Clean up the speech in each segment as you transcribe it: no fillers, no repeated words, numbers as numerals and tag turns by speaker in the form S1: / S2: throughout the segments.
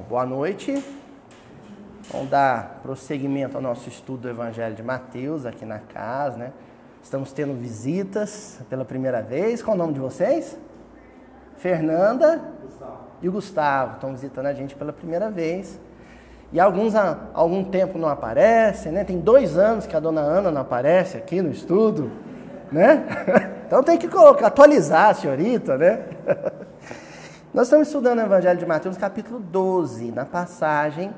S1: Boa noite. Vamos dar prosseguimento ao nosso estudo do Evangelho de Mateus aqui na casa, né? Estamos tendo visitas pela primeira vez. Qual é o nome de vocês? Fernanda e o Gustavo. Estão visitando a gente pela primeira vez. E alguns há algum tempo não aparecem, né? Tem 2 anos que a dona Ana não aparece aqui no estudo, né? Então tem que atualizar a senhorita, né? Nós estamos estudando o Evangelho de Mateus, capítulo 12, na passagem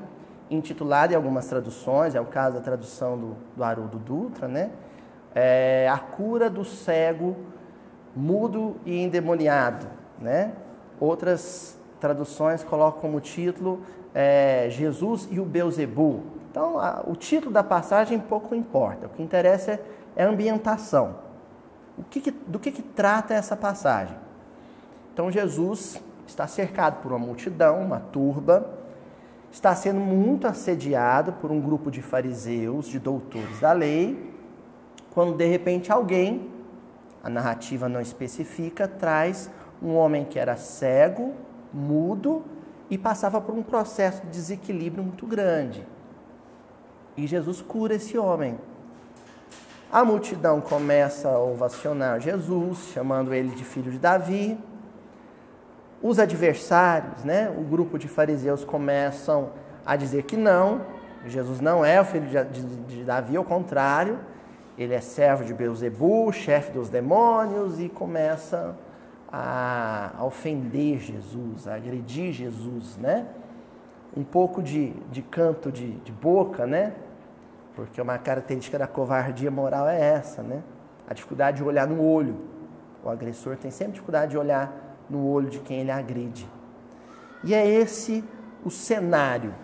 S1: intitulada em algumas traduções, é o caso da tradução do Haroldo Dutra, né? A cura do cego, mudo e endemoniado, né? Outras traduções colocam como título Jesus e o Beelzebul. Então, o título da passagem pouco importa, o que interessa é a ambientação. Do que trata essa passagem? Então, Jesus está cercado por uma multidão, uma turba, está sendo muito assediado por um grupo de fariseus, de doutores da lei, quando de repente alguém, a narrativa não especifica, traz um homem que era cego, mudo e passava por um processo de desequilíbrio muito grande. E Jesus cura esse homem. A multidão começa a ovacionar Jesus, chamando ele de filho de Davi. Os adversários, né, o grupo de fariseus começam a dizer que não, Jesus não é o filho de Davi, ao contrário, ele é servo de Beelzebul, chefe dos demônios, e começa a ofender Jesus, a agredir Jesus, né? Um pouco de canto de boca, né? Porque uma característica da covardia moral é essa, né? A dificuldade de olhar no olho. O agressor tem sempre dificuldade de olhar no olho de quem ele agride. E é esse o cenário.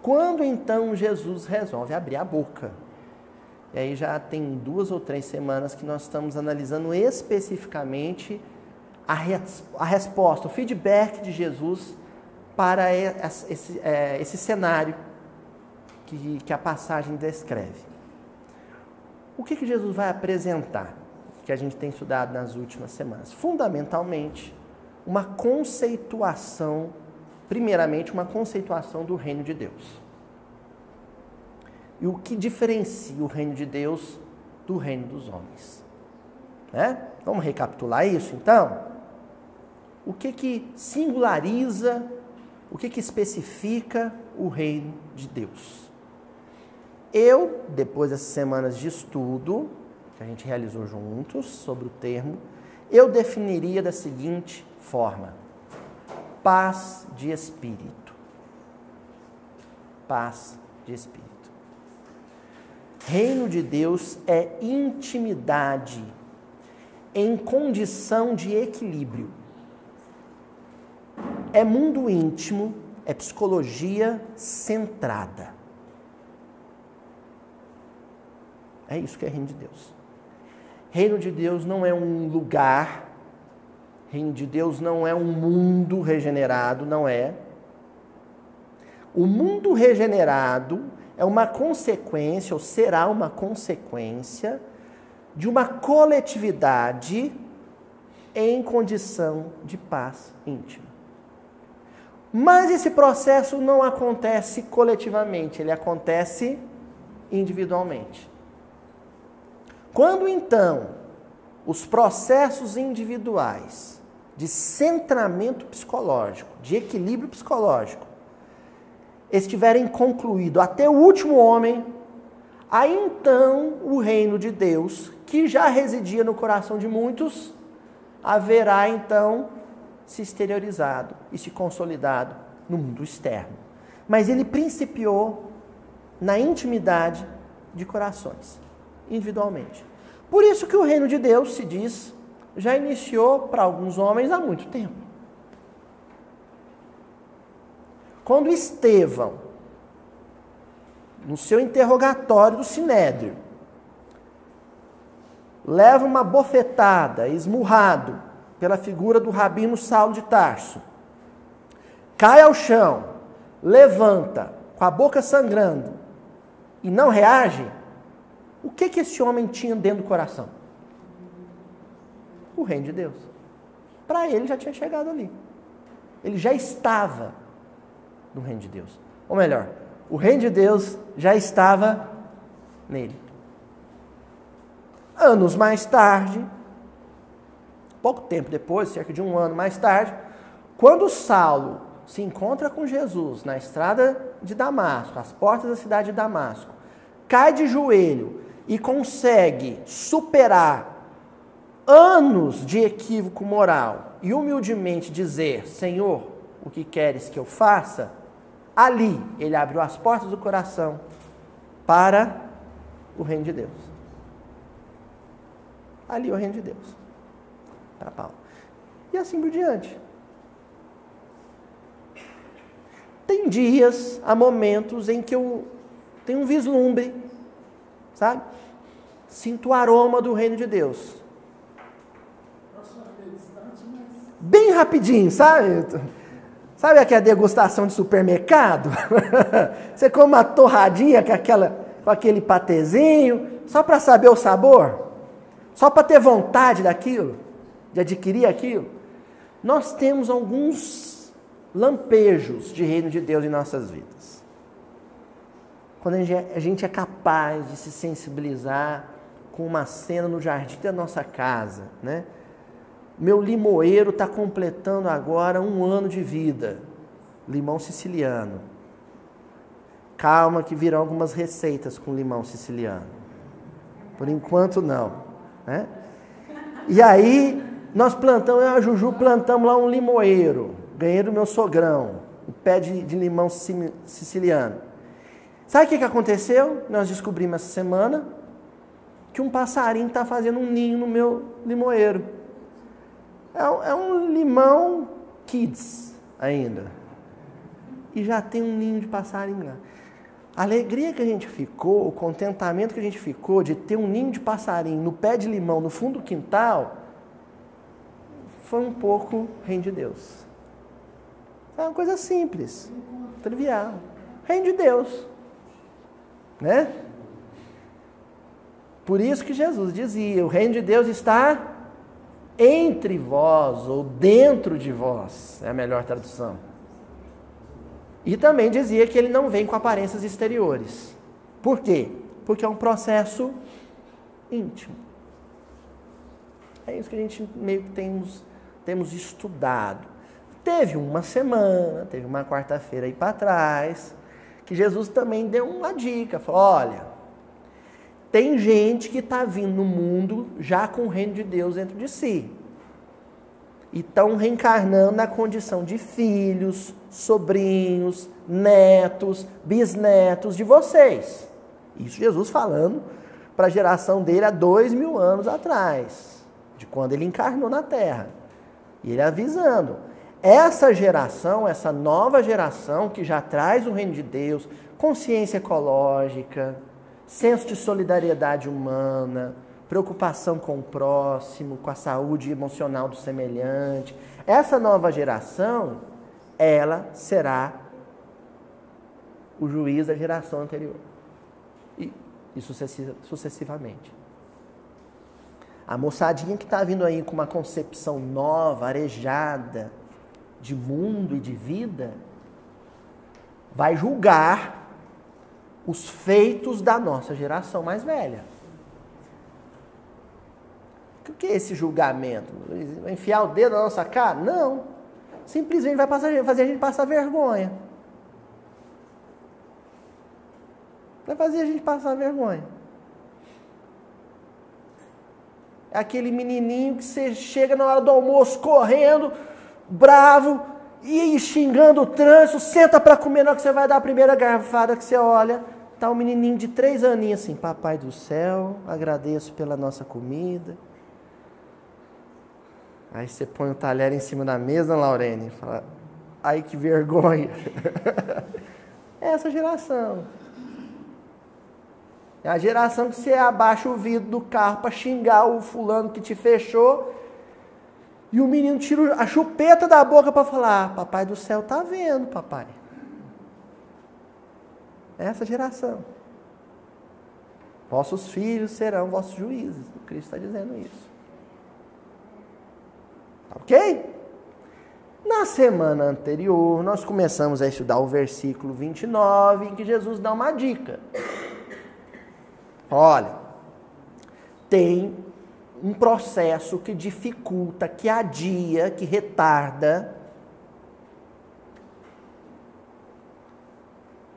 S1: Quando então Jesus resolve abrir a boca. E aí já tem 2 ou 3 semanas que nós estamos analisando especificamente a resposta, o feedback de Jesus para esse cenário que a passagem descreve. O que Jesus vai apresentar, que a gente tem estudado nas últimas semanas? Fundamentalmente, uma conceituação, primeiramente, uma conceituação do reino de Deus. E o que diferencia o reino de Deus do reino dos homens, né? Vamos recapitular isso, então? O que singulariza, o que especifica o reino de Deus? Eu, depois dessas semanas de estudo, que a gente realizou juntos sobre o termo, eu definiria da seguinte forma: paz de espírito. Paz de espírito. Reino de Deus é intimidade em condição de equilíbrio. É mundo íntimo, é psicologia centrada. É isso que é reino de Deus. Reino de Deus não é um lugar, reino de Deus não é um mundo regenerado, não é. O mundo regenerado é uma consequência, ou será uma consequência, de uma coletividade em condição de paz íntima. Mas esse processo não acontece coletivamente, ele acontece individualmente. Quando, então, os processos individuais de centramento psicológico, de equilíbrio psicológico, estiverem concluídos até o último homem, aí então o reino de Deus, que já residia no coração de muitos, haverá então se exteriorizado e se consolidado no mundo externo. Mas ele principiou na intimidade de corações, individualmente. Por isso que o reino de Deus, se diz, já iniciou para alguns homens há muito tempo. Quando Estevão, no seu interrogatório do Sinédrio, leva uma bofetada, esmurrado pela figura do rabino Saulo de Tarso, cai ao chão, levanta, com a boca sangrando, e não reage, o que esse homem tinha dentro do coração? O reino de Deus. Para ele já tinha chegado ali. Ele já estava do reino de Deus. Ou melhor, o reino de Deus já estava nele. Anos mais tarde, pouco tempo depois, cerca de 1 ano mais tarde, quando Saulo se encontra com Jesus na estrada de Damasco, às portas da cidade de Damasco, cai de joelho e consegue superar anos de equívoco moral e humildemente dizer: Senhor, o que queres que eu faça? Ali ele abriu as portas do coração para o reino de Deus. Ali o reino de Deus. Para Paulo. E assim por diante. Tem dias, há momentos em que eu tenho um vislumbre, sabe? Sinto o aroma do reino de Deus. Bem rapidinho, sabe? Sabe aquela degustação de supermercado? Você come uma torradinha com aquele patezinho, só para saber o sabor? Só para ter vontade daquilo? De adquirir aquilo? Nós temos alguns lampejos de reino de Deus em nossas vidas. Quando a gente é capaz de se sensibilizar com uma cena no jardim da nossa casa, né? Meu limoeiro está completando agora 1 ano de vida. Limão siciliano. Calma que virão algumas receitas com limão siciliano. Por enquanto não, né? E aí nós plantamos, eu e a Juju plantamos lá um limoeiro. Ganhei do meu sogrão, o pé de limão siciliano. Sabe o que aconteceu? Nós descobrimos essa semana que um passarinho está fazendo um ninho no meu limoeiro. É um limão kids ainda. E já tem um ninho de passarinho lá. A alegria que a gente ficou, o contentamento que a gente ficou de ter um ninho de passarinho no pé de limão no fundo do quintal, foi um pouco reino de Deus. É uma coisa simples, trivial. Reino de Deus. Né? Por isso que Jesus dizia, o reino de Deus está entre vós, ou dentro de vós, é a melhor tradução. E também dizia que ele não vem com aparências exteriores. Por quê? Porque é um processo íntimo. É isso que a gente meio que temos estudado. Teve uma semana, teve uma quarta-feira aí para trás, que Jesus também deu uma dica. Falou, olha, tem gente que está vindo no mundo já com o reino de Deus dentro de si. E estão reencarnando na condição de filhos, sobrinhos, netos, bisnetos de vocês. Isso Jesus falando para a geração dele há 2000 anos atrás, de quando ele encarnou na Terra. E ele avisando. Essa geração, essa nova geração que já traz o reino de Deus, consciência ecológica, senso de solidariedade humana, preocupação com o próximo, com a saúde emocional do semelhante. Essa nova geração, ela será o juiz da geração anterior. E sucessivamente. A moçadinha que está vindo aí com uma concepção nova, arejada, de mundo e de vida, vai julgar os feitos da nossa geração mais velha. O que é esse julgamento? Vai enfiar o dedo na nossa cara? Não. Simplesmente vai fazer a gente passar vergonha. Vai fazer a gente passar vergonha. É aquele menininho que você chega na hora do almoço correndo, bravo, e xingando o trânsito, senta para comer, na hora que você vai dar a primeira garfada que você olha, tá um menininho de 3 aninhos assim, papai do céu, agradeço pela nossa comida. Aí você põe o talher em cima da mesa, Laurene, e fala, ai que vergonha. É essa geração. É a geração que você abaixa o vidro do carro para xingar o fulano que te fechou, e o menino tira a chupeta da boca para falar, papai do céu tá vendo, papai. É essa geração. Vossos filhos serão vossos juízes. O Cristo está dizendo isso. Ok? Na semana anterior, nós começamos a estudar o versículo 29, em que Jesus dá uma dica. Olha, tem um processo que dificulta, que adia, que retarda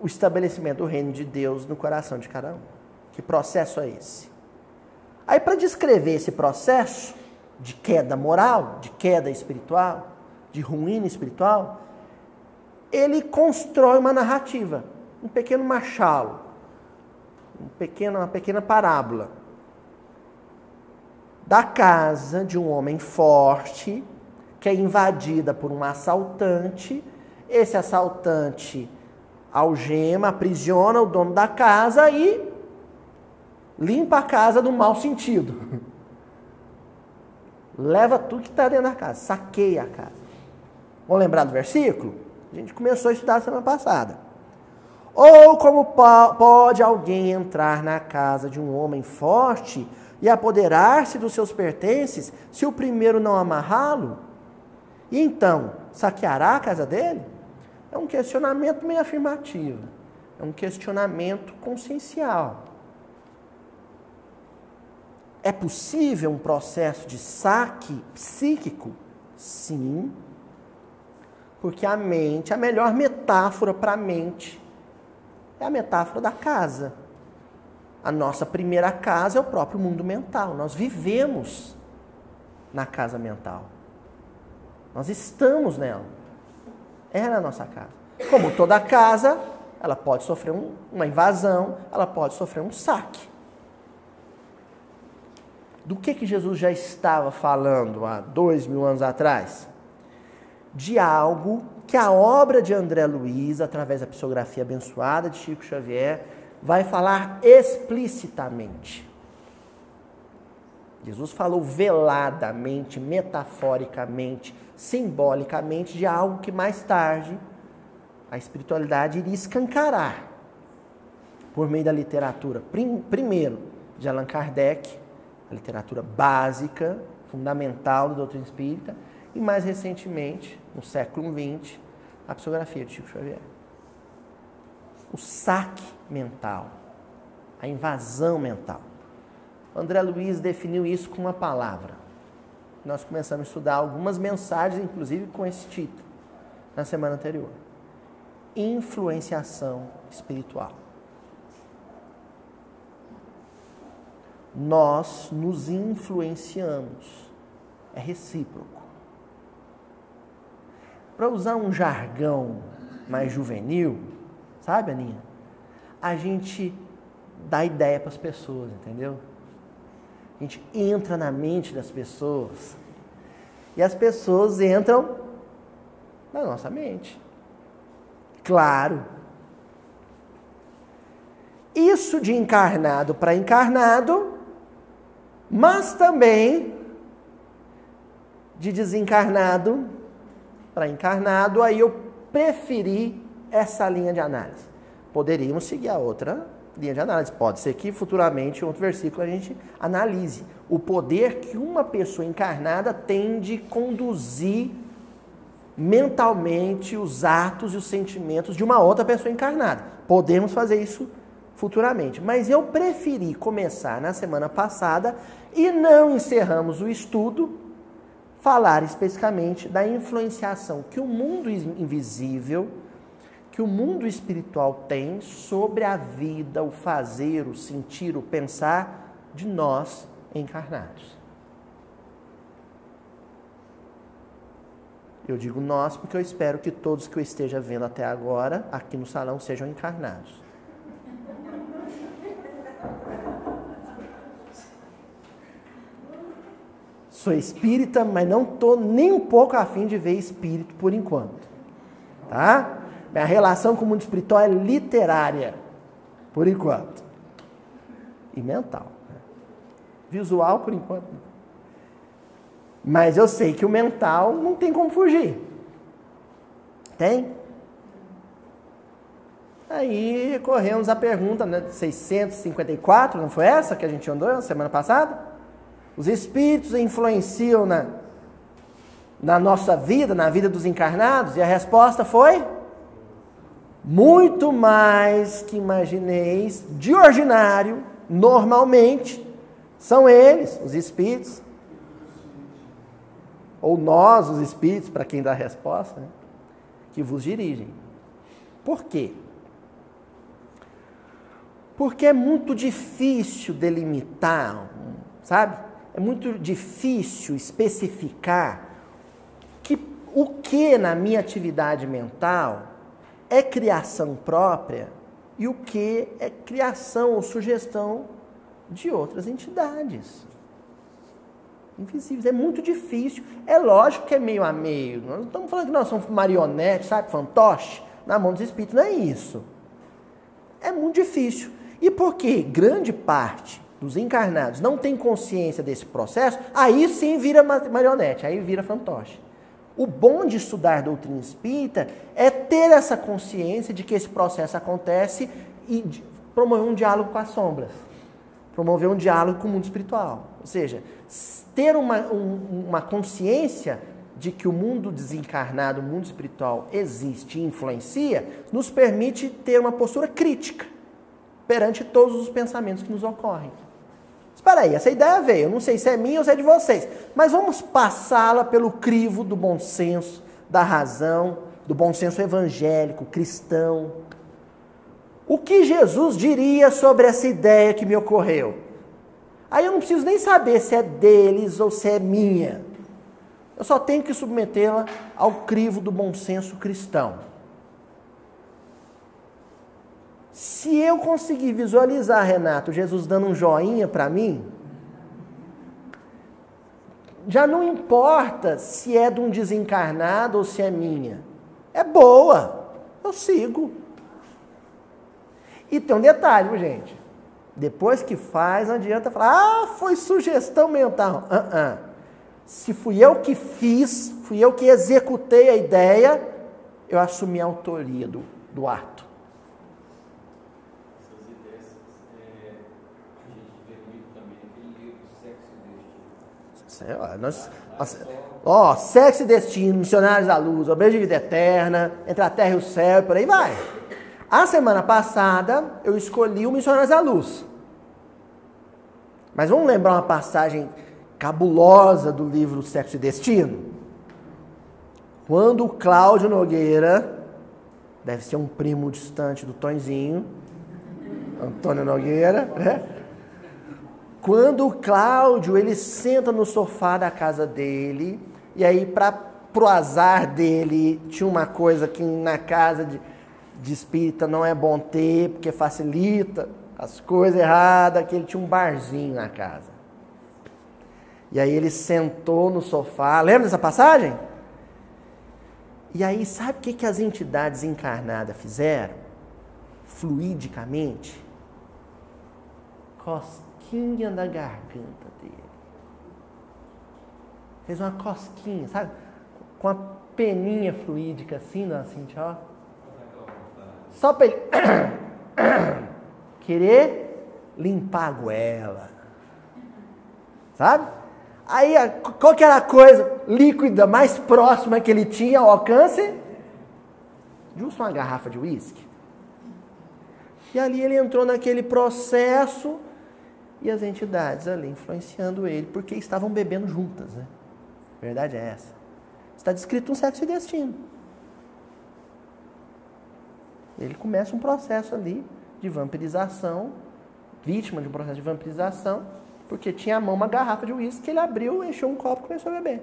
S1: o estabelecimento do reino de Deus no coração de cada um. Que processo é esse? Aí, para descrever esse processo de queda moral, de queda espiritual, de ruína espiritual, ele constrói uma narrativa, um pequeno machalo, uma pequena parábola da casa de um homem forte que é invadida por um assaltante. Esse assaltante algema, aprisiona o dono da casa e limpa a casa do mau sentido. Leva tudo que está dentro da casa, saqueia a casa. Vamos lembrar do versículo? A gente começou a estudar semana passada. Ou como pode alguém entrar na casa de um homem forte e apoderar-se dos seus pertences, se o primeiro não amarrá-lo? E então, saqueará a casa dele? É um questionamento meio afirmativo. É um questionamento consciencial. É possível um processo de saque psíquico? Sim. Porque a mente, a melhor metáfora para a mente é a metáfora da casa. A nossa primeira casa é o próprio mundo mental. Nós vivemos na casa mental. Nós estamos nela. Ela é a nossa casa. Como toda casa, ela pode sofrer uma invasão, ela pode sofrer um saque. Do que Jesus já estava falando há 2000 anos atrás? De algo que a obra de André Luiz, através da psicografia abençoada de Chico Xavier, vai falar explicitamente. Jesus falou veladamente, metaforicamente, simbolicamente de algo que mais tarde a espiritualidade iria escancarar por meio da literatura. Primeiro, de Allan Kardec, a literatura básica, fundamental da doutrina espírita, e mais recentemente, no século XX, a psicografia de Chico Xavier. O saque mental, a invasão mental. O André Luiz definiu isso com uma palavra. Nós começamos a estudar algumas mensagens, inclusive com esse título, na semana anterior. Influenciação espiritual. Nós nos influenciamos. É recíproco. Para usar um jargão mais juvenil, sabe, Aninha? A gente dá ideia para as pessoas, entendeu? A gente entra na mente das pessoas e as pessoas entram na nossa mente. Claro. Isso de encarnado para encarnado, mas também de desencarnado para encarnado. Aí eu preferi essa linha de análise. Poderíamos seguir a outra linha de análise. Pode ser que futuramente, em outro versículo, a gente analise o poder que uma pessoa encarnada tem de conduzir mentalmente os atos e os sentimentos de uma outra pessoa encarnada. Podemos fazer isso futuramente. Mas eu preferi começar na semana passada e não encerramos o estudo, falar especificamente da influenciação que o mundo invisível, que o mundo espiritual tem sobre a vida, o fazer, o sentir, o pensar de nós encarnados. Eu digo nós porque eu espero que todos que eu esteja vendo até agora, aqui no salão, sejam encarnados. Sou espírita, mas não estou nem um pouco afim de ver espírito por enquanto. Tá? Minha relação com o mundo espiritual é literária, por enquanto. E mental. Visual, por enquanto. Mas eu sei que o mental não tem como fugir. Tem? Aí corremos a pergunta, né, 654, não foi essa que a gente andou na semana passada? Os espíritos influenciam na nossa vida, na vida dos encarnados? E a resposta foi: muito mais que imagineis, de ordinário, normalmente, são eles, os espíritos, ou nós, os espíritos, para quem dá a resposta, né, que vos dirigem. Por quê? Porque é muito difícil delimitar, sabe? É muito difícil especificar o que na minha atividade mental é criação própria e o que é criação ou sugestão de outras entidades invisíveis. É muito difícil. É lógico que é meio a meio. Nós não estamos falando que nós somos marionetes, sabe, fantoche, na mão dos espíritos. Não é isso. É muito difícil. E porque grande parte dos encarnados não tem consciência desse processo, aí sim vira marionete, aí vira fantoche. O bom de estudar a doutrina espírita é ter essa consciência de que esse processo acontece e promover um diálogo com as sombras. Promover um diálogo com o mundo espiritual. Ou seja, ter uma consciência de que o mundo desencarnado, o mundo espiritual existe e influencia, nos permite ter uma postura crítica perante todos os pensamentos que nos ocorrem. Espera aí, essa ideia veio, eu não sei se é minha ou se é de vocês, mas vamos passá-la pelo crivo do bom senso, da razão, do bom senso evangélico, cristão. O que Jesus diria sobre essa ideia que me ocorreu? Aí eu não preciso nem saber se é deles ou se é minha. Eu só tenho que submetê-la ao crivo do bom senso cristão. Se eu conseguir visualizar, Renato, Jesus dando um joinha para mim, já não importa se é de um desencarnado ou se é minha. É boa, eu sigo. E tem um detalhe, gente. Depois que faz, não adianta falar, foi sugestão mental. Se fui eu que fiz, fui eu que executei a ideia, eu assumi a autoria do ato.
S2: Essas ideias, a gente vê muito também aquele livro Sexo e Destino.
S1: Sexo e Destino, Missionários da Luz, Obreiro de Vida Eterna, Entre a Terra e o Céu, e por aí vai. A semana passada, eu escolhi o Missionários da Luz. Mas vamos lembrar uma passagem cabulosa do livro Sexo e Destino? Quando o Cláudio Nogueira, deve ser um primo distante do Tonzinho, Antônio Nogueira, né? Quando o Cláudio, ele senta no sofá da casa dele, e aí, pro azar dele, tinha uma coisa que na casa de espírita não é bom ter, porque facilita as coisas erradas, que ele tinha um barzinho na casa. E aí ele sentou no sofá, lembra dessa passagem? E aí, sabe o que as entidades encarnadas fizeram? Fluidicamente? Cosquinha da garganta dele. Fez uma cosquinha, sabe? Com a peninha fluídica assim, ó. Só para ele querer limpar a goela. Sabe? Aí, qual que era a coisa líquida mais próxima que ele tinha ao alcance? Justo uma garrafa de uísque. E ali ele entrou naquele processo e as entidades ali influenciando ele, porque estavam bebendo juntas, né? A verdade é essa. Está descrito um Sexo e Destino. Ele começa um processo ali de vampirização, vítima de um processo de vampirização, porque tinha à mão uma garrafa de uísque que ele abriu, encheu um copo e começou a beber.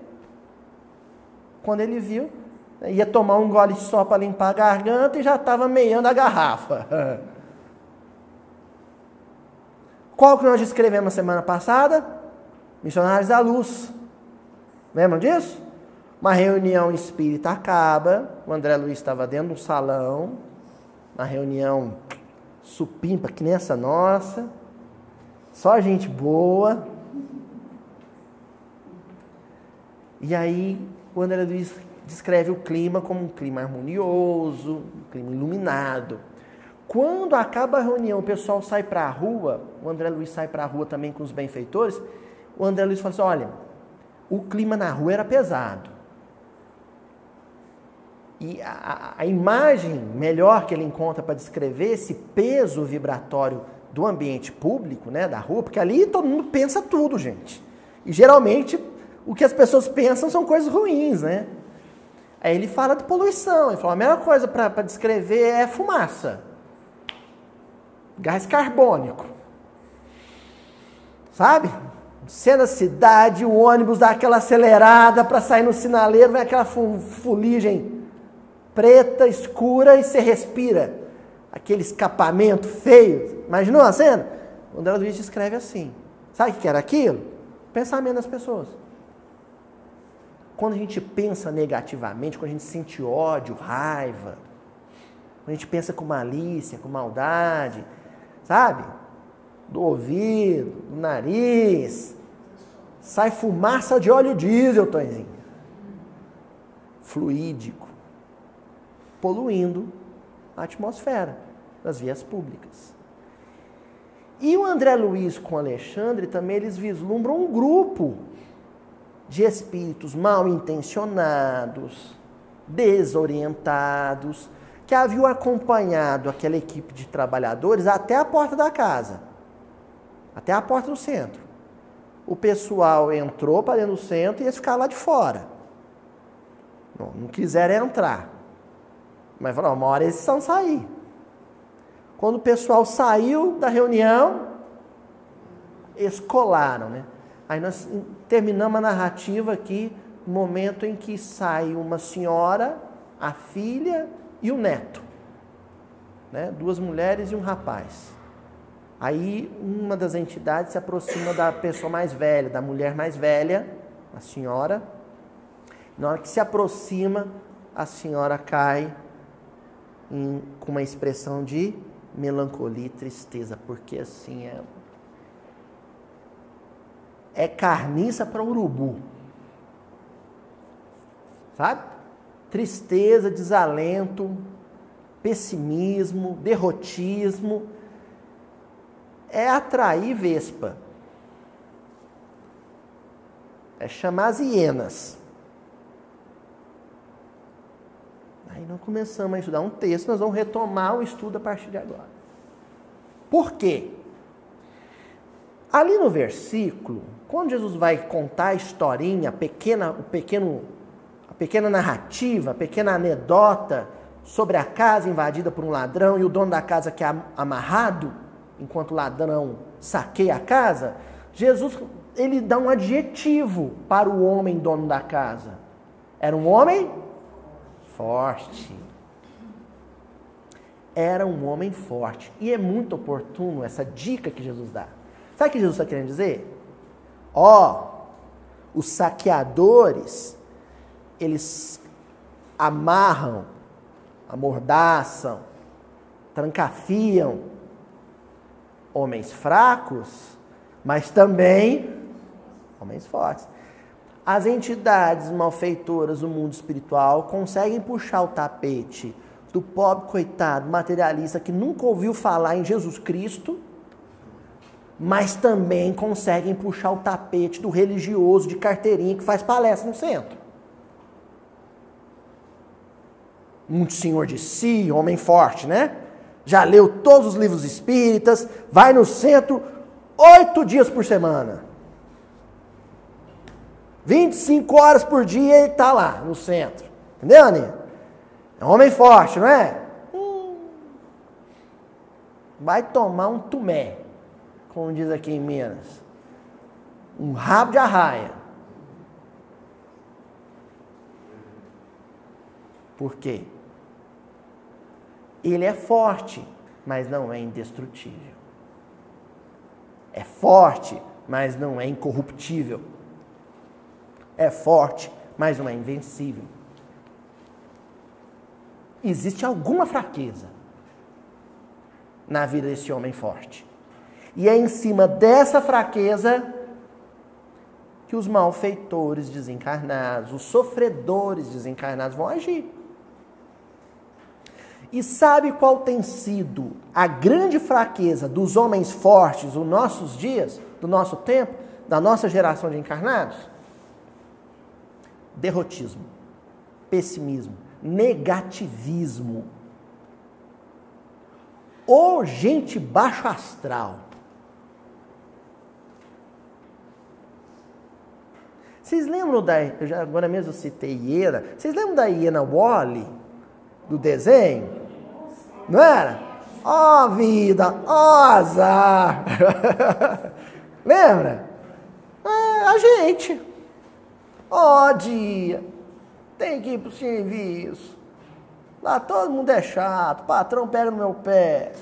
S1: Quando ele viu, ia tomar um gole só para limpar a garganta e já estava meiando a garrafa. Qual que nós descrevemos semana passada? Missionários da Luz. Lembram disso? Uma reunião espírita acaba, o André Luiz estava dentro de um salão, uma reunião supimpa, que nem essa nossa, só gente boa. E aí o André Luiz descreve o clima como um clima harmonioso, um clima iluminado. Quando acaba a reunião, o pessoal sai para a rua, o André Luiz sai para a rua também com os benfeitores, o André Luiz fala assim, olha, o clima na rua era pesado, E a imagem melhor que ele encontra para descrever esse peso vibratório do ambiente público, né, da rua, porque ali todo mundo pensa tudo, gente. E geralmente o que as pessoas pensam são coisas ruins, né? Aí ele fala de poluição, ele fala, a melhor coisa para descrever é fumaça. Gás carbônico. Sabe? Você na cidade, o ônibus dá aquela acelerada para sair no sinaleiro, vem aquela fuligem preta, escura, e você respira. Aquele escapamento feio. Imaginou a cena? O André Luiz descreve assim. Sabe o que era aquilo? Pensamento das pessoas. Quando a gente pensa negativamente, quando a gente sente ódio, raiva, quando a gente pensa com malícia, com maldade, sabe? Do ouvido, do nariz, sai fumaça de óleo diesel, Tonzinho. Fluídico. Poluindo a atmosfera das vias públicas. E o André Luiz com o Alexandre também, eles vislumbram um grupo de espíritos mal intencionados, desorientados, que haviam acompanhado aquela equipe de trabalhadores até a porta da casa, até a porta do centro. O pessoal entrou para dentro do centro e eles ficaram lá de fora. Não quiseram entrar. Mas falaram, uma hora eles vão sair. Quando o pessoal saiu da reunião, eles colaram, né? Aí nós terminamos a narrativa aqui, no momento em que sai uma senhora, a filha e o neto. Né? 2 mulheres e um rapaz. Aí uma das entidades se aproxima da pessoa mais velha, da mulher mais velha, a senhora. Na hora que se aproxima, a senhora cai com uma expressão de melancolia e tristeza, porque assim é carniça para urubu. Sabe? Tristeza, desalento, pessimismo, derrotismo. É atrair vespa. É chamar as hienas. Aí nós começamos a estudar um texto, nós vamos retomar o estudo a partir de agora. Por quê? Ali no versículo, quando Jesus vai contar a historinha, a pequena narrativa, a pequena anedota sobre a casa invadida por um ladrão e o dono da casa que é amarrado, enquanto o ladrão saqueia a casa, Jesus, ele dá um adjetivo para o homem dono da casa. Era um homem forte. Era um homem forte. E é muito oportuno essa dica que Jesus dá. Sabe o que Jesus está querendo dizer? Os saqueadores, eles amarram, amordaçam, trancafiam homens fracos, mas também homens fortes. As entidades malfeitoras do mundo espiritual conseguem puxar o tapete do pobre coitado materialista que nunca ouviu falar em Jesus Cristo, mas também conseguem puxar o tapete do religioso de carteirinha que faz palestra no centro. Muito senhor de si, homem forte, né? Já leu todos os livros espíritas, vai no centro 8 dias por semana. 25 horas por dia ele está lá no centro. Entendeu, Aninha? É um homem forte, não é? Vai tomar um tumé, como diz aqui em Minas. Um rabo de arraia. Por quê? Ele é forte, mas não é indestrutível. É forte, mas não é incorruptível. É forte, mas não é invencível. Existe alguma fraqueza na vida desse homem forte. E é em cima dessa fraqueza que os malfeitores desencarnados, os sofredores desencarnados vão agir. E sabe qual tem sido a grande fraqueza dos homens fortes dos nossos dias, do nosso tempo, da nossa geração de encarnados? Derrotismo, pessimismo, negativismo. Ou gente baixo astral. Vocês lembram agora mesmo eu citei hiena, vocês lembram da hiena Wall-E, do desenho? Não era? Ó vida, ó azar. Lembra? A gente. Ó dia, tem que ir pro serviço. Lá todo mundo é chato, o patrão pega no meu pé.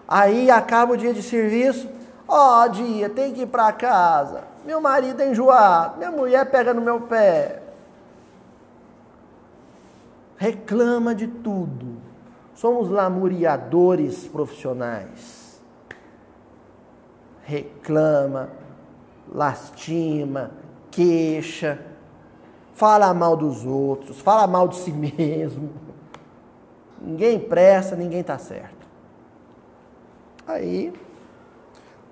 S1: Aí acaba o dia de serviço, ó dia, tem que ir pra casa. Meu marido é enjoado, minha mulher pega no meu pé. Reclama de tudo. Somos lamuriadores profissionais. Reclama, lastima, queixa, fala mal dos outros, fala mal de si mesmo. Ninguém presta, ninguém está certo. Aí,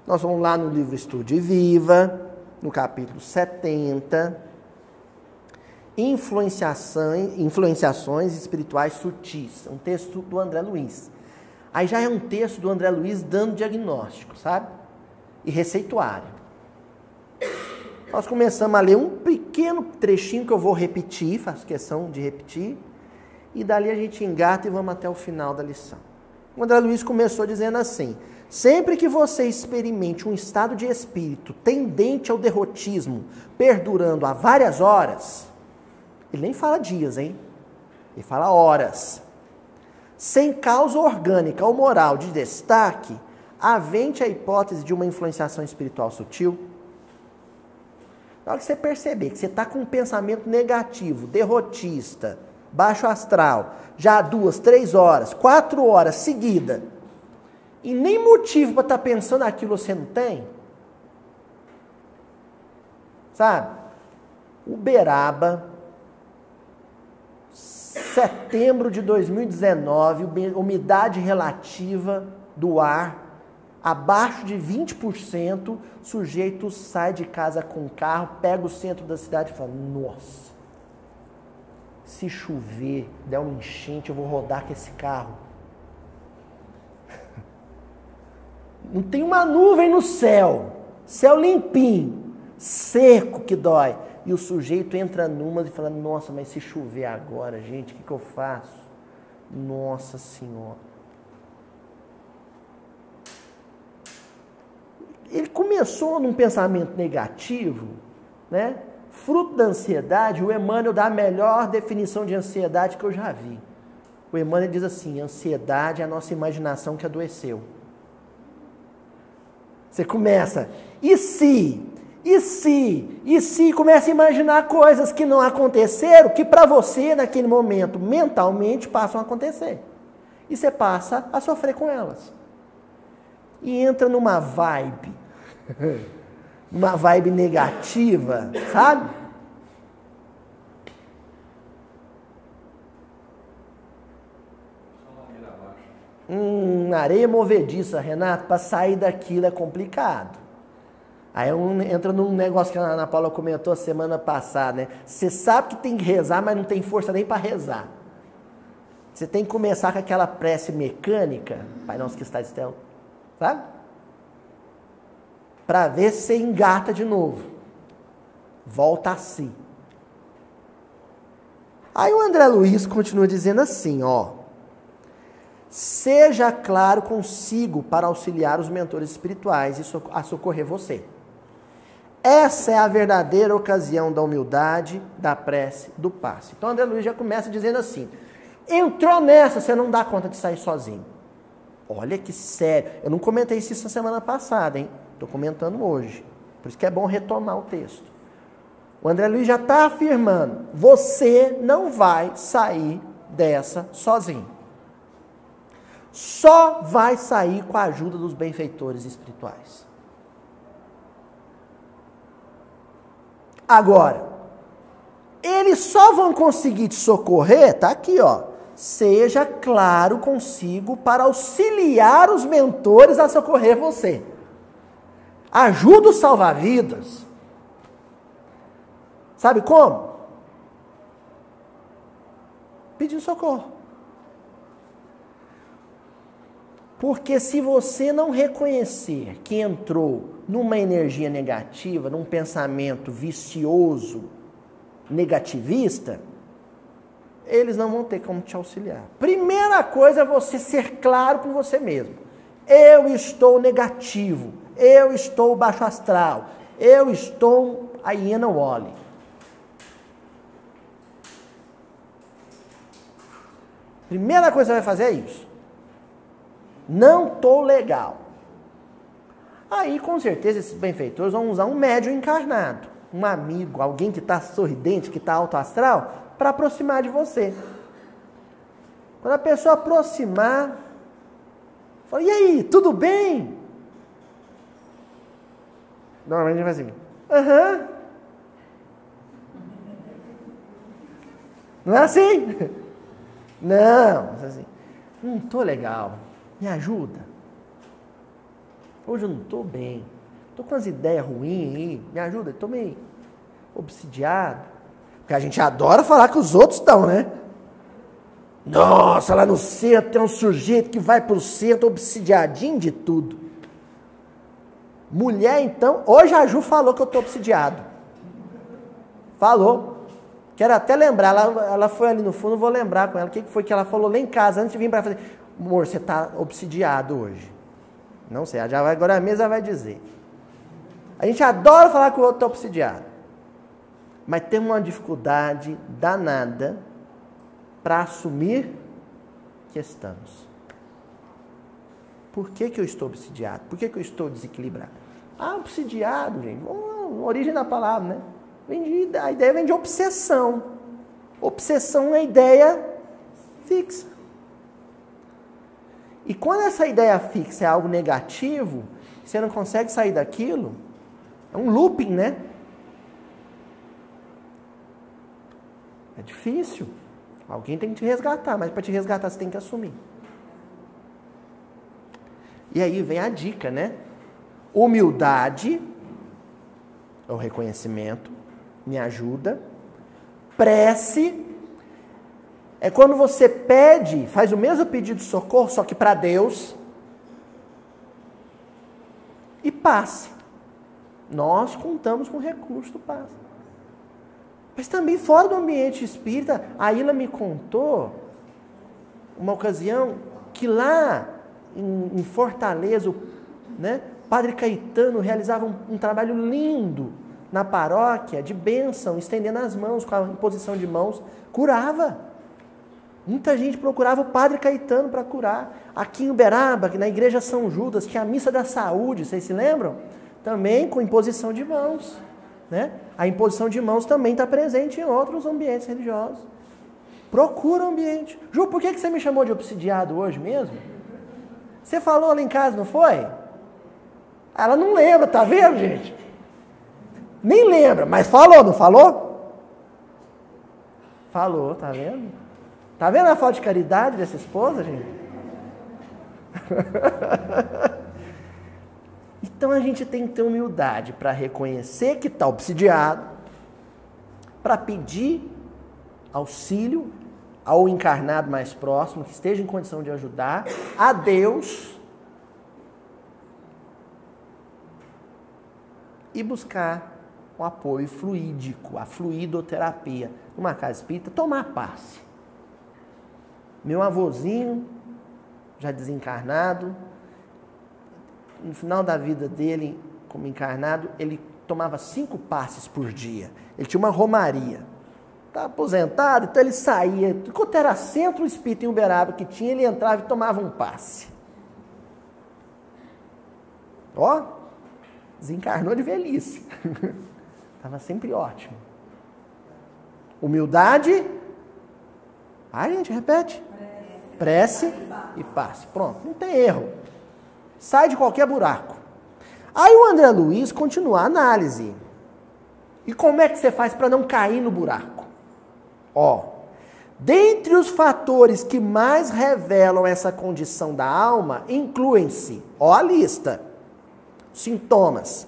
S1: nós vamos lá no livro Estude Viva, no capítulo 70, Influenciações espirituais sutis, um texto do André Luiz. Aí já é um texto do André Luiz dando diagnóstico, sabe? E receituário. Nós começamos a ler um pequeno trechinho que eu vou repetir, faço questão de repetir, e dali a gente engata e vamos até o final da lição. O André Luiz começou dizendo assim: sempre que você experimente um estado de espírito tendente ao derrotismo, perdurando há várias horas, ele nem fala dias, hein? Ele fala horas. Sem causa orgânica ou moral de destaque, havente a hipótese de uma influenciação espiritual sutil. Na hora que você perceber que você está com um pensamento negativo, derrotista, baixo astral, já 2, 3 horas, 4 horas seguida, e nem motivo para estar pensando aquilo você não tem, sabe? Uberaba, setembro de 2019, umidade relativa do ar abaixo de 20%, sujeito sai de casa com o carro, pega o centro da cidade e fala: nossa, se chover, der uma enchente, eu vou rodar com esse carro. Não tem uma nuvem no céu, céu limpinho, seco que dói. E o sujeito entra numa e fala: nossa, mas se chover agora, gente, o que eu faço? Nossa Senhora. Ele começou num pensamento negativo, né? Fruto da ansiedade. O Emmanuel dá a melhor definição de ansiedade que eu já vi. O Emmanuel diz assim: ansiedade é a nossa imaginação que adoeceu. Você começa, e se, começa a imaginar coisas que não aconteceram, que para você, naquele momento, mentalmente, passam a acontecer. E você passa a sofrer com elas. E entra numa vibe negativa, sabe? Areia movediça, Renato, para sair daquilo é complicado. Aí entra num negócio que a Ana Paula comentou semana passada, né? Você sabe que tem que rezar, mas não tem força nem para rezar. Você tem que começar com aquela prece mecânica, Pai Nosso que está no céu, sabe? Para ver se você engata de novo. Volta a si. Aí o André Luiz continua dizendo assim, ó: seja claro consigo para auxiliar os mentores espirituais e a socorrer você. Essa é a verdadeira ocasião da humildade, da prece, do passe. Então André Luiz já começa dizendo assim: entrou nessa, você não dá conta de sair sozinho. Olha que sério. Eu não comentei isso na semana passada, hein? Estou comentando hoje. Por isso que é bom retomar o texto. O André Luiz já está afirmando: você não vai sair dessa sozinho. Só vai sair com a ajuda dos benfeitores espirituais. Agora, eles só vão conseguir te socorrer, tá aqui, ó. Seja claro consigo para auxiliar os mentores a socorrer você. Ajuda os salva-vidas. Sabe como? pedindo socorro. Porque se você não reconhecer que entrou numa energia negativa, num pensamento vicioso, negativista, eles não vão ter como te auxiliar. Primeira coisa é você ser claro com você mesmo. Eu estou negativo, eu estou baixo astral, eu estou a hiena Wally. Primeira coisa que você vai fazer é isso. Não estou legal. Aí, com certeza, esses benfeitores vão usar um médium encarnado, um amigo, alguém que está sorridente, que está alto astral, para aproximar de você. Quando a pessoa aproximar, fala, e aí, tudo bem? Normalmente vai assim, aham. Não é assim? Não, é assim, não estou legal, me ajuda. Hoje eu não estou bem, estou com as ideias ruins aí, me ajuda, estou meio obsidiado. Porque a gente adora falar que os outros estão, né? Nossa, lá no centro tem um sujeito que vai para o centro obsidiadinho de tudo. Mulher, então, hoje a Ju falou que eu estou obsidiado. Falou. Quero até lembrar, ela foi ali no fundo, vou lembrar com ela o que foi que ela falou lá em casa, antes de vir para fazer. Amor, você está obsidiado hoje. Não sei, agora a mesa vai dizer. A gente adora falar que o outro está obsidiado. Mas tem uma dificuldade danada para assumir que estamos. Por que eu estou obsidiado? Por que eu estou desequilibrado? Ah, obsidiado, gente. A origem da palavra, né? A ideia vem de obsessão. Obsessão é ideia fixa. E quando essa ideia fixa é algo negativo, você não consegue sair daquilo, é um looping, né? É difícil. Alguém tem que te resgatar, mas para te resgatar você tem que assumir. E aí vem a dica, né? Humildade é o reconhecimento, me ajuda. Prece é quando você pede, faz o mesmo pedido de socorro, só que para Deus. E passe. Nós contamos com o recurso do passe. Mas também fora do ambiente espírita, a Ilha me contou uma ocasião que lá em Fortaleza, né, Padre Caetano realizava um trabalho lindo na paróquia de bênção, estendendo as mãos, com a imposição de mãos, curava. Muita gente procurava o Padre Caetano para curar. Aqui em Uberaba, na Igreja São Judas, tinha a Missa da Saúde, vocês se lembram? Também com imposição de mãos. Né? A imposição de mãos também está presente em outros ambientes religiosos. Procura o ambiente. Ju, por que você me chamou de obsidiado hoje mesmo? Você falou lá em casa, não foi? Ela não lembra, tá vendo, gente? Nem lembra, mas falou, não falou? Falou, tá vendo? Tá vendo a falta de caridade dessa esposa, gente? Então a gente tem que ter humildade para reconhecer que está obsidiado, para pedir auxílio ao encarnado mais próximo, que esteja em condição de ajudar, a Deus, e buscar o apoio fluídico, a fluidoterapia. Numa casa espírita, tomar passe. Meu avôzinho, já desencarnado, no final da vida dele, como encarnado, ele tomava 5 passes por dia. Ele tinha uma romaria. Estava aposentado, então ele saía. Enquanto era centro espírita em Uberaba que tinha, ele entrava e tomava um passe. Ó, desencarnou de velhice. Estava sempre ótimo. Humildade. Ai, gente, repete. Prece e passe. Pronto, não tem erro. Sai de qualquer buraco. Aí o André Luiz continua a análise. E como é que você faz para não cair no buraco? Ó, dentre os fatores que mais revelam essa condição da alma, incluem-se, ó a lista, sintomas: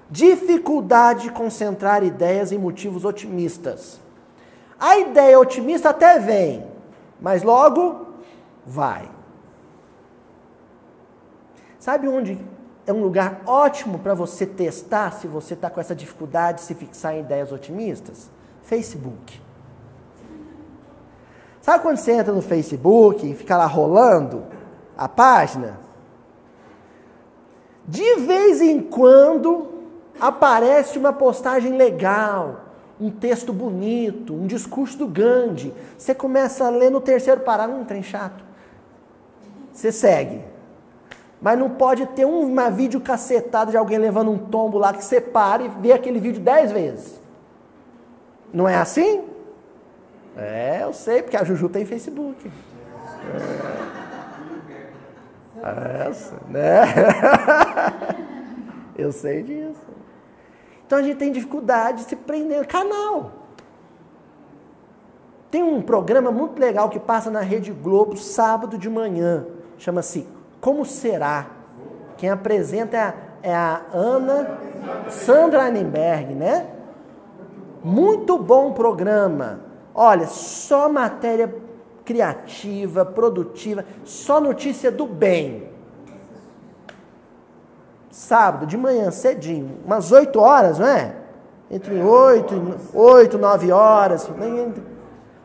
S1: dificuldade de concentrar ideias em motivos otimistas, A ideia otimista até vem, mas logo vai. Sabe onde é um lugar ótimo para você testar se você está com essa dificuldade de se fixar em ideias otimistas? Facebook. Sabe quando você entra no Facebook e fica lá rolando a página? De vez em quando aparece uma postagem legal, um texto bonito, um discurso do Gandhi. Você começa a ler no terceiro parágrafo, um trem chato. Você segue. Mas não pode ter uma vídeo cacetada de alguém levando um tombo lá que você para e vê aquele vídeo 10 vezes. Não é assim? É, eu sei, porque a Juju tem Facebook. Né? Eu sei disso. Então a gente tem dificuldade de se prender no canal. Tem um programa muito legal que passa na Rede Globo sábado de manhã. Chama-se Como Será? Quem apresenta é a Sandra Annenberg, né? Muito bom programa. Olha, só matéria criativa, produtiva, só notícia do bem. Sábado, de manhã, cedinho, umas 8 horas, não é? Entre 8 e 9 horas.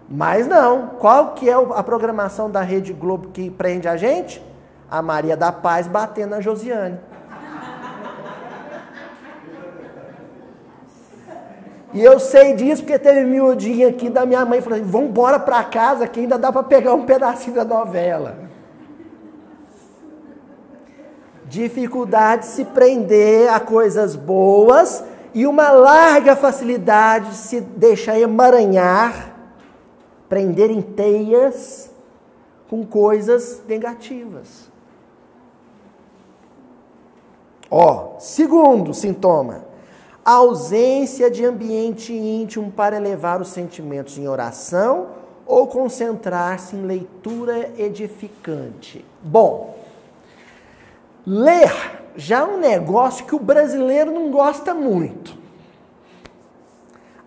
S1: Mas não, qual que é a programação da Rede Globo que prende a gente? A Maria da Paz batendo na Josiane. E eu sei disso porque teve miudinha aqui da minha mãe falando, vamos embora para casa que ainda dá para pegar um pedacinho da novela. Dificuldade de se prender a coisas boas e uma larga facilidade de se deixar emaranhar, prender em teias com coisas negativas. Segundo sintoma, a ausência de ambiente íntimo para elevar os sentimentos em oração ou concentrar-se em leitura edificante. Bom, ler já é um negócio que o brasileiro não gosta muito.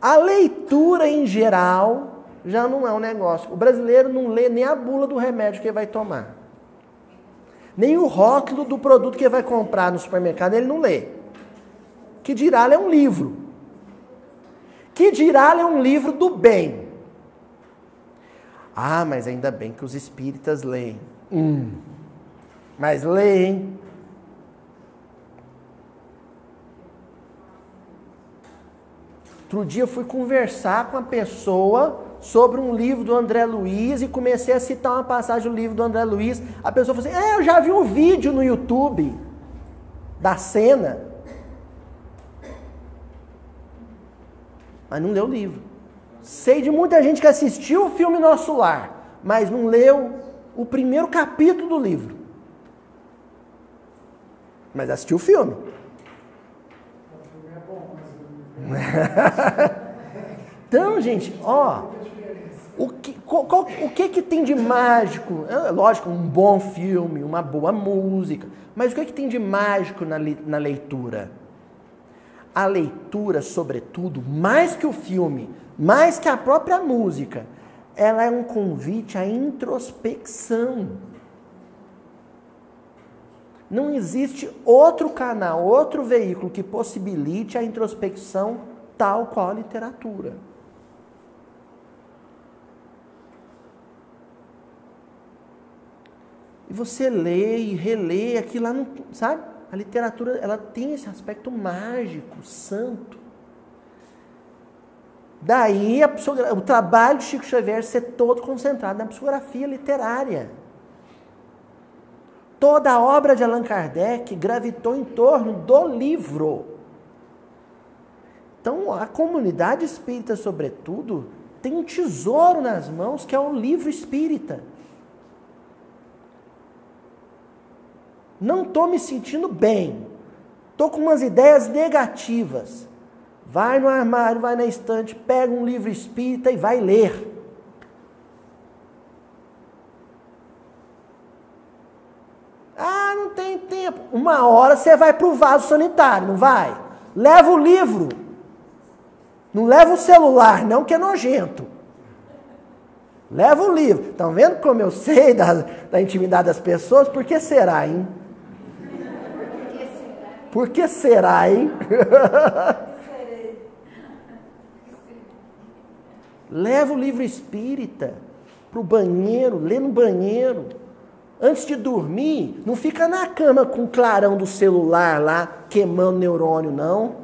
S1: A leitura em geral já não é um negócio. O brasileiro não lê nem a bula do remédio que ele vai tomar. Nem o rótulo do produto que ele vai comprar no supermercado, ele não lê. Que dirá ler um livro. Que dirá ler um livro do bem. Ah, mas ainda bem que os espíritas leem. Mas leem. Outro dia eu fui conversar com uma pessoa sobre um livro do André Luiz e comecei a citar uma passagem do livro do André Luiz. A pessoa falou assim, eu já vi um vídeo no YouTube da cena. Mas não leu o livro. Sei de muita gente que assistiu o filme Nosso Lar, mas não leu o primeiro capítulo do livro. Mas assistiu o filme. Então, gente, o que tem de mágico? Lógico, um bom filme, uma boa música, mas o que tem de mágico na leitura? A leitura, sobretudo, mais que o filme, mais que a própria música, ela é um convite à introspecção. Não existe outro canal, outro veículo que possibilite a introspecção tal qual a literatura. E você lê e relê aquilo lá, não, sabe? A literatura, ela tem esse aspecto mágico, santo. Daí o trabalho de Chico Xavier ser todo concentrado na psicografia literária. Toda a obra de Allan Kardec gravitou em torno do livro. Então, a comunidade espírita, sobretudo, tem um tesouro nas mãos que é o livro espírita. Não estou me sentindo bem. Estou com umas ideias negativas. Vai no armário, vai na estante, pega um livro espírita e vai ler. Ah, não tem tempo. Uma hora você vai para o vaso sanitário, não vai? Leva o livro. Não leva o celular, não, que é nojento. Leva o livro. Estão vendo como eu sei da intimidade das pessoas? Por que será, hein? Por que será, hein? Leva o livro espírita para o banheiro, lê no banheiro. Antes de dormir, não fica na cama com o clarão do celular lá, queimando neurônio, não.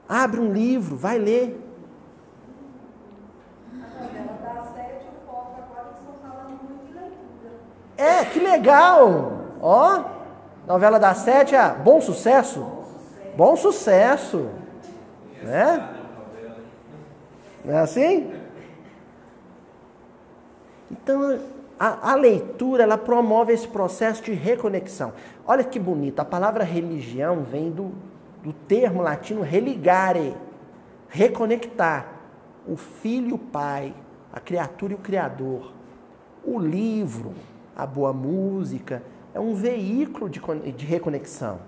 S1: Abre um livro, vai ler. É, que legal! Ó, novela das 7, bom sucesso? Bom sucesso. Né? Não é assim? Então, a leitura, ela promove esse processo de reconexão. Olha que bonito, a palavra religião vem do termo latino religare, reconectar. O filho e o pai, a criatura e o criador. O livro, a boa música, é um veículo de reconexão.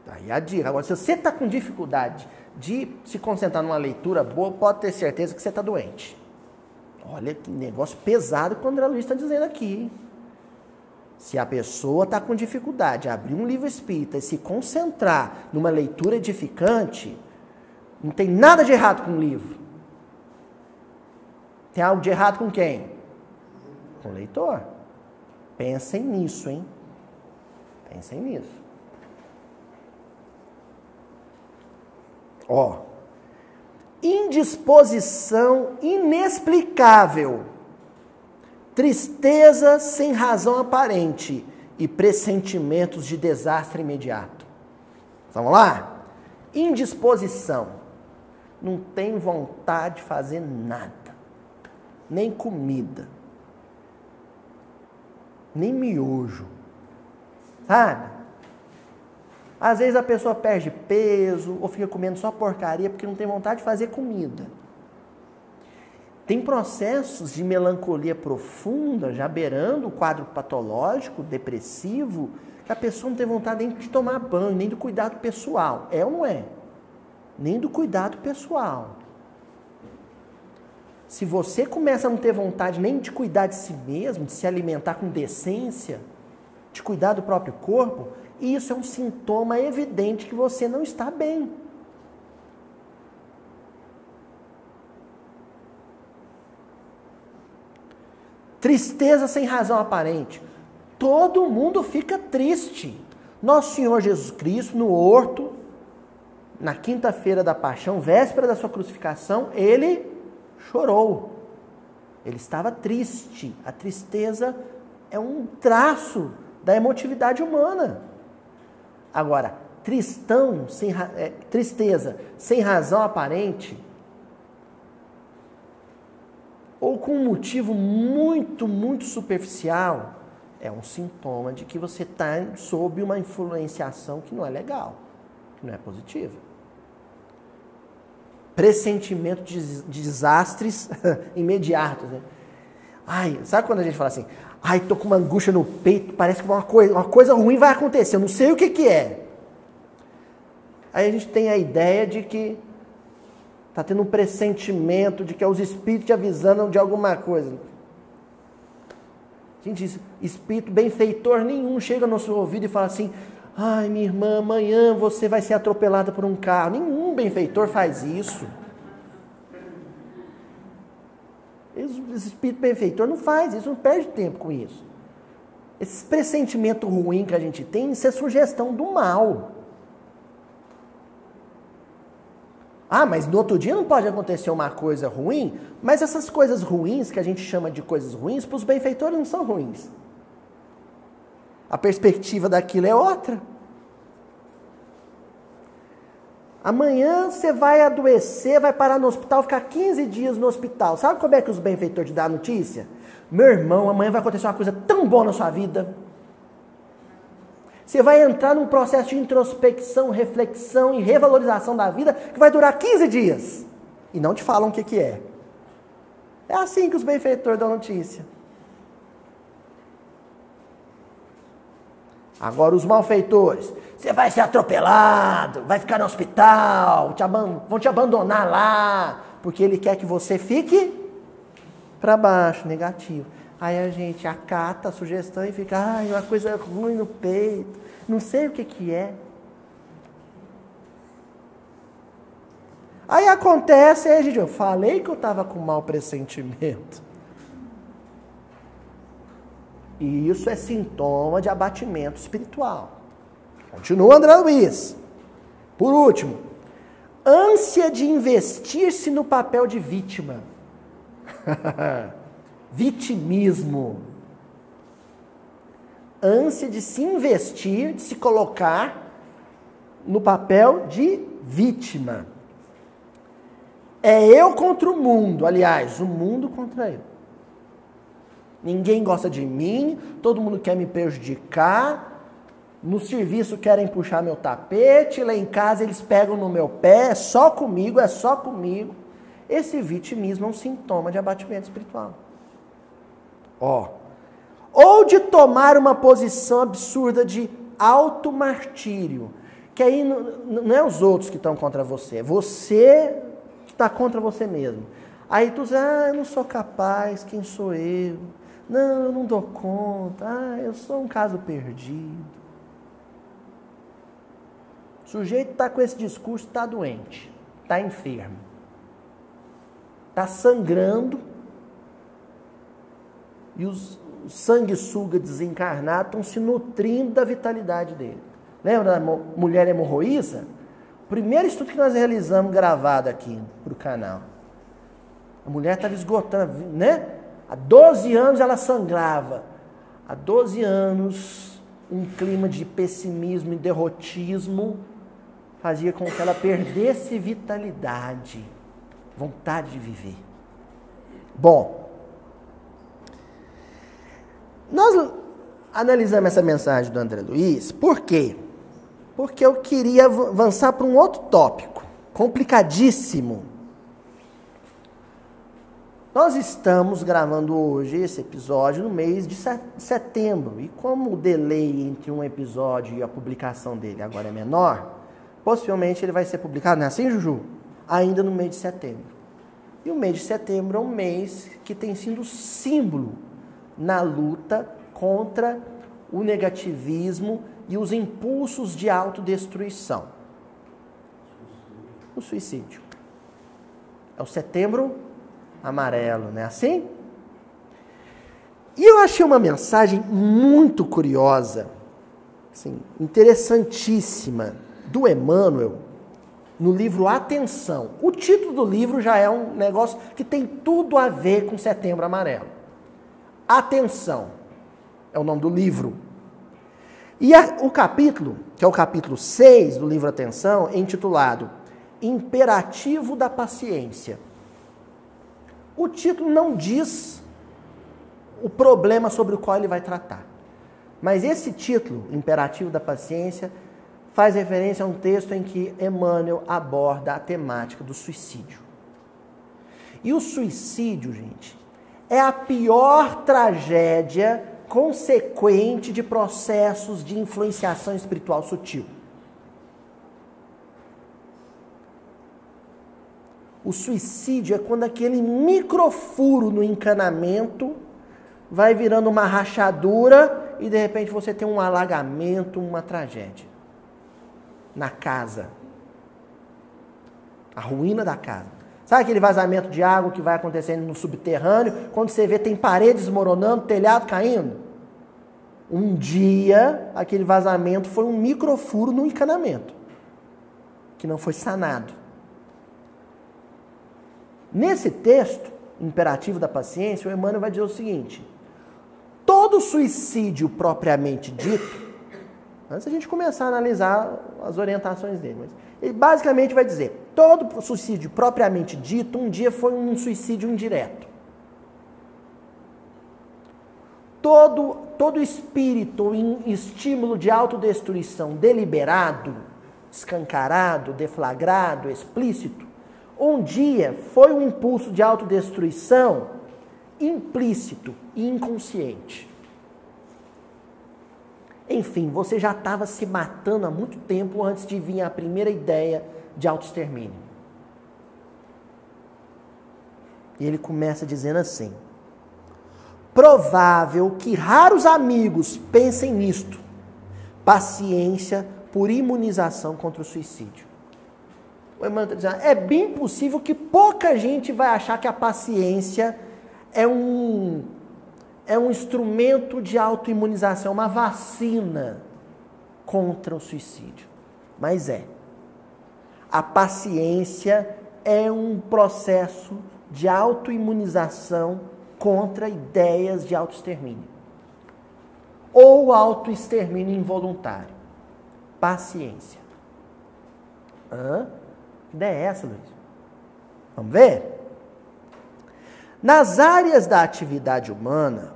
S1: Aí a dica. Agora, se você está com dificuldade de se concentrar numa leitura boa, pode ter certeza que você está doente. Olha que negócio pesado que o André Luiz está dizendo aqui. Hein? Se a pessoa está com dificuldade de abrir um livro espírita e se concentrar numa leitura edificante, não tem nada de errado com o livro. Tem algo de errado com quem? Com o leitor. Pensem nisso, hein? Pensem nisso. Ó. Indisposição inexplicável. Tristeza sem razão aparente e pressentimentos de desastre imediato. Vamos lá? Indisposição. Não tem vontade de fazer nada. Nem comida. Nem miojo. Sabe? Às vezes a pessoa perde peso ou fica comendo só porcaria porque não tem vontade de fazer comida. Tem processos de melancolia profunda, já beirando o quadro patológico, depressivo, que a pessoa não tem vontade nem de tomar banho, nem do cuidado pessoal. É ou não é? Nem do cuidado pessoal. Se você começa a não ter vontade nem de cuidar de si mesmo, de se alimentar com decência, de cuidar do próprio corpo, isso é um sintoma evidente que você não está bem. Tristeza sem razão aparente. Todo mundo fica triste. Nosso Senhor Jesus Cristo, no horto, na quinta-feira da paixão, véspera da sua crucificação, ele chorou. Ele estava triste. A tristeza é um traço da emotividade humana. Agora, tristeza sem razão aparente, ou com um motivo muito, muito superficial, é um sintoma de que você está sob uma influenciação que não é legal, que não é positiva. Pressentimento de desastres imediatos. Né? Ai, sabe quando a gente fala assim, ai, tô com uma angústia no peito, parece que uma coisa ruim vai acontecer, eu não sei o que é. Aí a gente tem a ideia de que está tendo um pressentimento, de que é os espíritos te avisando de alguma coisa. Gente, espírito benfeitor nenhum chega no seu ouvido e fala assim, ai, minha irmã, amanhã você vai ser atropelada por um carro. Nenhum benfeitor faz isso. Esse espírito benfeitor não faz isso, não perde tempo com isso. Esse pressentimento ruim que a gente tem, isso é sugestão do mal. Ah, mas no outro dia não pode acontecer uma coisa ruim, mas essas coisas ruins, que a gente chama de coisas ruins, para os benfeitores não são ruins. A perspectiva daquilo é outra. Amanhã você vai adoecer, vai parar no hospital, ficar 15 dias no hospital. Sabe como é que os benfeitores te dão a notícia? Meu irmão, amanhã vai acontecer uma coisa tão boa na sua vida. Você vai entrar num processo de introspecção, reflexão e revalorização da vida que vai durar 15 dias. E não te falam o que é. É assim que os benfeitores dão notícia. Agora os malfeitores. Você vai ser atropelado, vai ficar no hospital, vão te abandonar lá, porque ele quer que você fique para baixo, negativo. Aí a gente acata a sugestão e fica, uma coisa ruim no peito, não sei o que é. Aí acontece, aí gente, eu falei que eu estava com mau pressentimento. E isso é sintoma de abatimento espiritual. Continua André Luiz. Por último, ânsia de investir-se no papel de vítima. Vitimismo. Ânsia de se investir, de se colocar no papel de vítima. É eu contra o mundo, aliás, o mundo contra eu. Ninguém gosta de mim, todo mundo quer me prejudicar, no serviço querem puxar meu tapete, lá em casa eles pegam no meu pé, é só comigo, é só comigo. Esse vitimismo é um sintoma de abatimento espiritual. Ou de tomar uma posição absurda de automartírio, que aí não é os outros que estão contra você, é você que está contra você mesmo. Aí tu diz, eu não sou capaz, quem sou eu? Não, eu não dou conta, eu sou um caso perdido. O sujeito está com esse discurso, está doente, está enfermo, está sangrando, e os sanguessuga desencarnados estão se nutrindo da vitalidade dele. Lembra da mulher hemorroísa? O primeiro estudo que nós realizamos gravado aqui para o canal. A mulher estava esgotando, né? Há 12 anos ela sangrava. Há 12 anos, um clima de pessimismo e derrotismo fazia com que ela perdesse vitalidade, vontade de viver. Bom, nós analisamos essa mensagem do André Luiz, por quê? Porque eu queria avançar para um outro tópico, complicadíssimo. Nós estamos gravando hoje esse episódio no mês de setembro, e como o delay entre um episódio e a publicação dele agora é menor, possivelmente ele vai ser publicado, não é assim, Juju? Ainda no mês de setembro. E o mês de setembro é um mês que tem sido símbolo na luta contra o negativismo e os impulsos de autodestruição. O suicídio. É o setembro amarelo, não é assim? E eu achei uma mensagem muito curiosa, assim, interessantíssima, do Emmanuel, no livro Atenção. O título do livro já é um negócio que tem tudo a ver com Setembro Amarelo. Atenção é o nome do livro. E o capítulo, que é o capítulo 6 do livro Atenção, é intitulado Imperativo da Paciência. O título não diz o problema sobre o qual ele vai tratar. Mas esse título, Imperativo da Paciência, faz referência a um texto em que Emmanuel aborda a temática do suicídio. E o suicídio, gente, é a pior tragédia consequente de processos de influenciação espiritual sutil. O suicídio é quando aquele microfuro no encanamento vai virando uma rachadura e de repente você tem um alagamento, uma tragédia. Na casa. A ruína da casa. Sabe aquele vazamento de água que vai acontecendo no subterrâneo? Quando você vê tem parede desmoronando, telhado caindo? Um dia, aquele vazamento foi um microfuro no encanamento. Que não foi sanado. Nesse texto, Imperativo da Paciência, o Emmanuel vai dizer o seguinte: todo suicídio propriamente dito, antes da gente começar a analisar as orientações dele, mas ele basicamente vai dizer, todo suicídio propriamente dito, um dia foi um suicídio indireto. Todo espírito em estímulo de autodestruição deliberado, escancarado, deflagrado, explícito, um dia foi um impulso de autodestruição implícito e inconsciente. Enfim, você já estava se matando há muito tempo antes de vir a primeira ideia de autoextermínio. E ele começa dizendo assim: provável que raros amigos pensem nisto. Paciência por imunização contra o suicídio. O Emmanuel está dizendo, é bem possível que pouca gente vai achar que a paciência é um instrumento de autoimunização, uma vacina contra o suicídio. Mas é. A paciência é um processo de autoimunização contra ideias de autoextermínio. Ou autoextermínio involuntário. Paciência. Que ideia é essa, Luiz? Vamos ver? Nas áreas da atividade humana,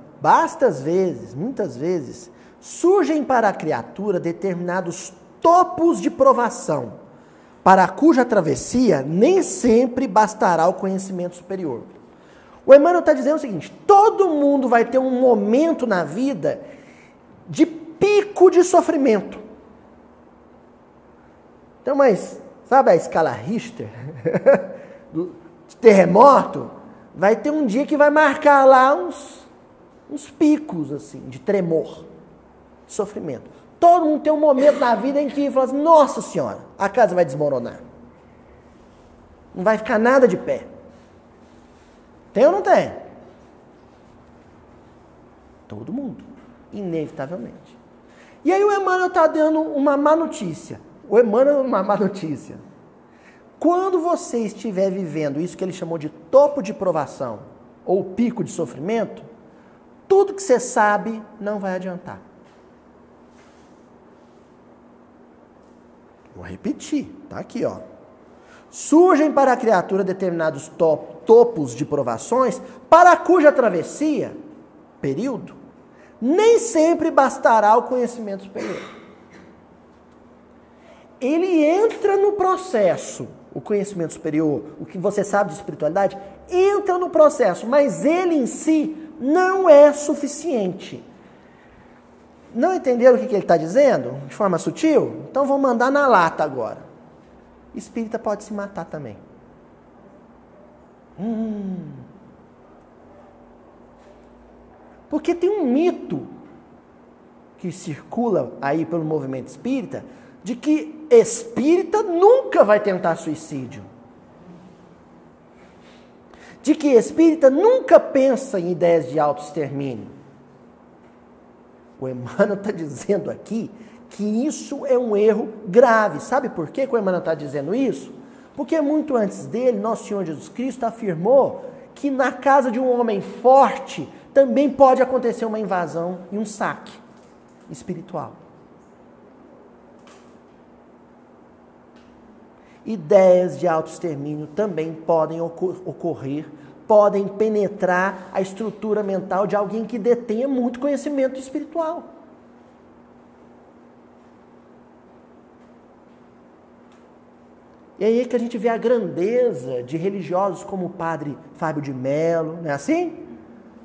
S1: muitas vezes, surgem para a criatura determinados topos de provação, para cuja travessia nem sempre bastará o conhecimento superior. O Emmanuel está dizendo o seguinte: todo mundo vai ter um momento na vida de pico de sofrimento. Então, mas, sabe a escala Richter? De terremoto? Vai ter um dia que vai marcar lá uns picos, assim, de tremor, de sofrimento. Todo mundo tem um momento na vida em que fala assim, nossa senhora, a casa vai desmoronar. Não vai ficar nada de pé. Tem ou não tem? Todo mundo, inevitavelmente. E aí o Emmanuel está dando uma má notícia. O Emmanuel uma má notícia. Quando você estiver vivendo isso que ele chamou de topo de provação, ou pico de sofrimento, tudo que você sabe não vai adiantar. Vou repetir, tá aqui, ó. Surgem para a criatura determinados topos de provações, para cuja travessia, período, nem sempre bastará o conhecimento superior. Ele entra no processo, o conhecimento superior, o que você sabe de espiritualidade, entra no processo, mas ele em si não é suficiente. Não entenderam o que ele está dizendo? De forma sutil? Então vou mandar na lata agora. Espírita pode se matar também. Porque tem um mito que circula aí pelo movimento espírita de que espírita nunca vai tentar suicídio. De que espírita nunca pensa em ideias de autoextermínio. O Emmanuel está dizendo aqui que isso é um erro grave. Sabe por que o Emmanuel está dizendo isso? Porque muito antes dele, nosso Senhor Jesus Cristo afirmou que na casa de um homem forte também pode acontecer uma invasão e um saque espiritual. Ideias de autoextermínio também podem ocorrer, podem penetrar a estrutura mental de alguém que detenha muito conhecimento espiritual. E aí é que a gente vê a grandeza de religiosos como o padre Fábio de Mello, não é assim?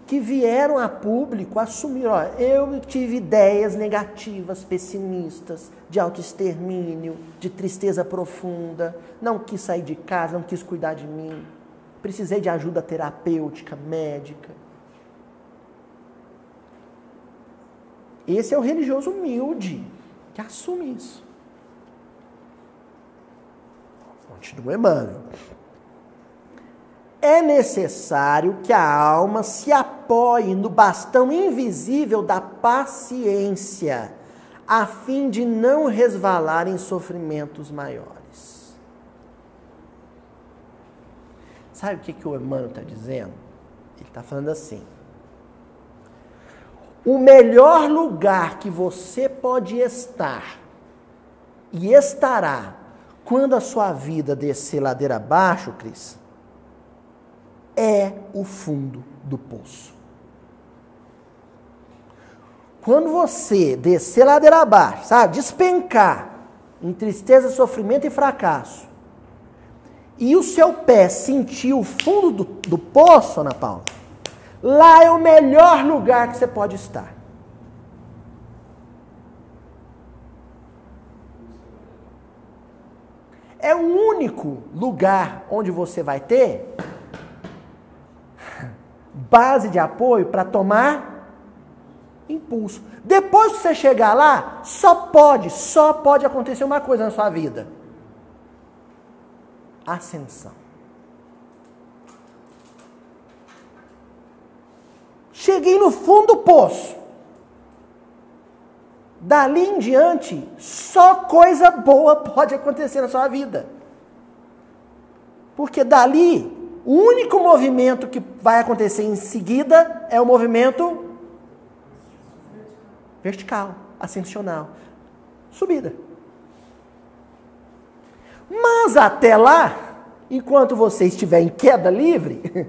S1: Que vieram a público assumir, ó, eu tive ideias negativas, pessimistas, de autoextermínio, de tristeza profunda, não quis sair de casa, não quis cuidar de mim, precisei de ajuda terapêutica, médica. Esse é o religioso humilde, que assume isso. Continua Emmanuel. É necessário que a alma se apoie no bastão invisível da paciência, a fim de não resvalar em sofrimentos maiores. Sabe o que o Emmanuel está dizendo? Ele está falando assim: o melhor lugar que você pode estar e estará quando a sua vida descer ladeira abaixo, Cris, é o fundo do poço. Quando você descer ladeira abaixo, sabe, despencar em tristeza, sofrimento e fracasso, e o seu pé sentir o fundo do poço, Ana Paula, lá é o melhor lugar que você pode estar. É o único lugar onde você vai ter base de apoio para tomar impulso. Depois que você chegar lá, só pode acontecer uma coisa na sua vida: ascensão. Cheguei no fundo do poço. Dali em diante, só coisa boa pode acontecer na sua vida. Porque dali, o único movimento que vai acontecer em seguida é o movimento vertical, ascensional, subida. Mas até lá, enquanto você estiver em queda livre,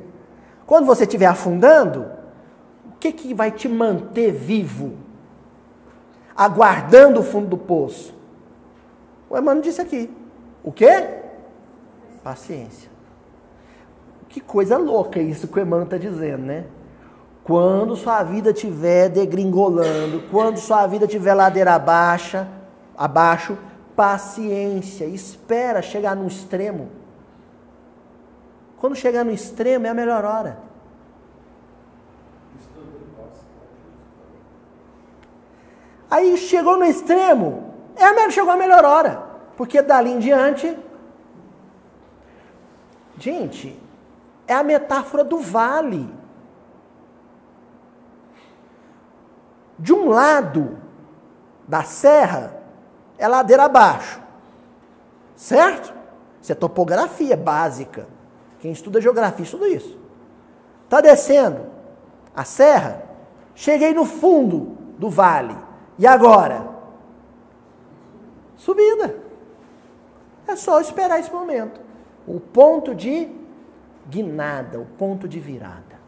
S1: quando você estiver afundando, o que vai te manter vivo? Aguardando o fundo do poço. O Emmanuel disse aqui. O quê? Paciência. Que coisa louca isso que o Emmanuel está dizendo, né? Quando sua vida estiver degringolando, quando sua vida estiver ladeira abaixo, paciência, espera chegar no extremo. Quando chegar no extremo é a melhor hora. Aí chegou no extremo, chegou a melhor hora. Porque dali em diante... Gente, é a metáfora do vale. De um lado da serra, é ladeira abaixo. Certo? Isso é topografia básica. Quem estuda geografia estuda isso. Está descendo a serra, cheguei no fundo do vale. E agora? Subida. É só esperar esse momento. O ponto de guinada, o ponto de virada.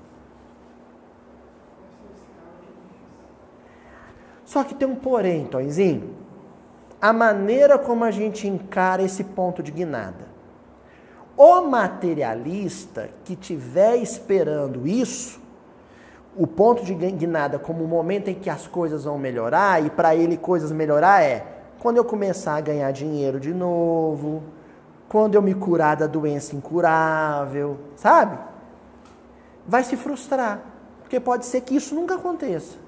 S1: Só que tem um porém, Tonzinho. A maneira como a gente encara esse ponto de guinada. O materialista que estiver esperando isso, o ponto de guinada como o momento em que as coisas vão melhorar, e para ele coisas melhorar quando eu começar a ganhar dinheiro de novo, quando eu me curar da doença incurável, sabe? Vai se frustrar, porque pode ser que isso nunca aconteça.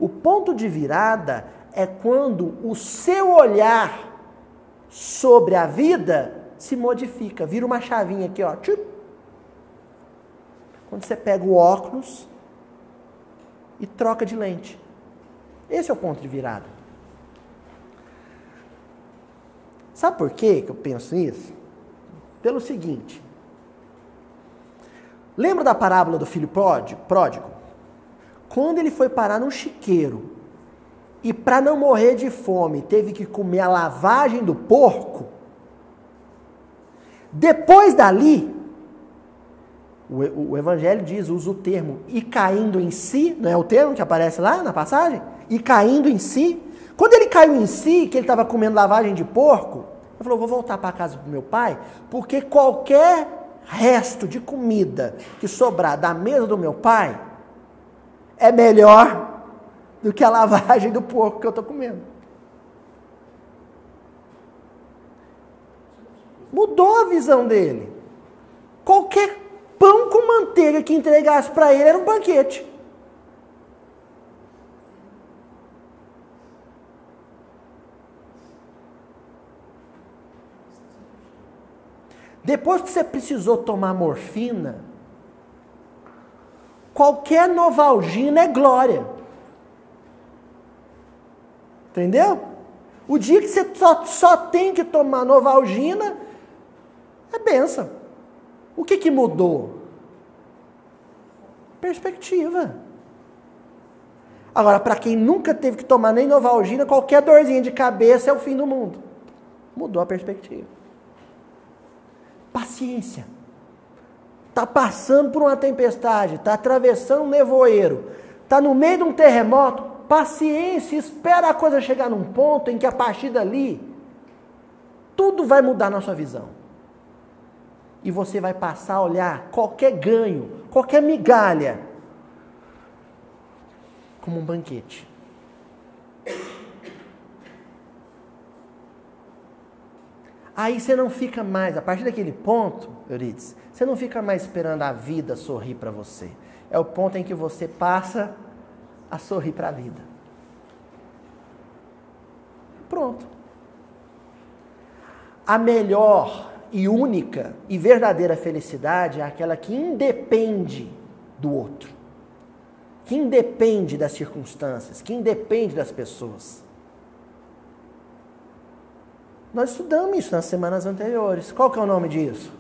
S1: O ponto de virada é quando o seu olhar sobre a vida se modifica, vira uma chavinha aqui, ó. Quando você pega o óculos e troca de lente. Esse é o ponto de virada. Sabe por quê que eu penso nisso? Pelo seguinte. Lembra da parábola do filho pródigo? Quando ele foi parar num chiqueiro e para não morrer de fome teve que comer a lavagem do porco, depois dali, o Evangelho usa o termo "e caindo em si", não é o termo que aparece lá na passagem? E caindo em si. Quando ele caiu em si, que ele estava comendo lavagem de porco, ele falou: vou voltar para a casa do meu pai, porque qualquer resto de comida que sobrar da mesa do meu pai é melhor do que a lavagem do porco que eu estou comendo. Mudou a visão dele. Qualquer pão com manteiga que entregasse para ele era um banquete. Depois que você precisou tomar morfina, qualquer Novalgina é glória. Entendeu? O dia que você só tem que tomar Novalgina, é bênção. O que mudou? Perspectiva. Agora, para quem nunca teve que tomar nem Novalgina, qualquer dorzinha de cabeça é o fim do mundo. Mudou a perspectiva. Paciência. Está passando por uma tempestade, está atravessando um nevoeiro, está no meio de um terremoto. Paciência, espera a coisa chegar num ponto em que a partir dali, tudo vai mudar na sua visão. E você vai passar a olhar qualquer ganho, qualquer migalha, como um banquete. Aí você não fica mais, a partir daquele ponto, Euridice, você não fica mais esperando a vida sorrir para você. É o ponto em que você passa a sorrir para a vida. Pronto. A melhor e única e verdadeira felicidade é aquela que independe do outro, que independe das circunstâncias, que independe das pessoas. Nós estudamos isso nas semanas anteriores. Qual que é o nome disso?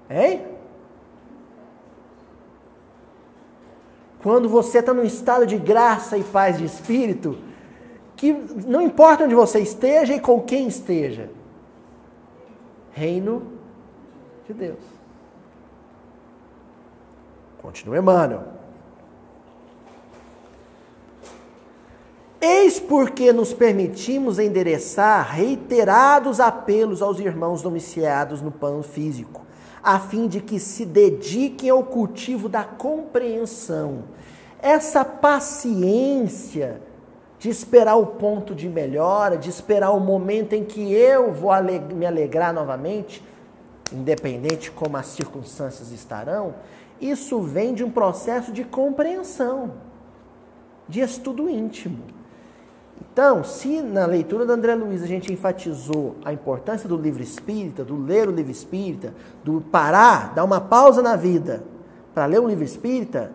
S1: Hein? Quando você está num estado de graça e paz de espírito, que não importa onde você esteja e com quem esteja. Reino de Deus. Continua Emmanuel. Eis porque nos permitimos endereçar reiterados apelos aos irmãos domiciliados no plano físico, a fim de que se dediquem ao cultivo da compreensão. Essa paciência de esperar o ponto de melhora, de esperar o momento em que eu vou me alegrar novamente, independente como as circunstâncias estarão, isso vem de um processo de compreensão, de estudo íntimo. Então, se na leitura do André Luiz a gente enfatizou a importância do livro espírita, do ler o livro espírita, do parar, dar uma pausa na vida para ler um livro espírita,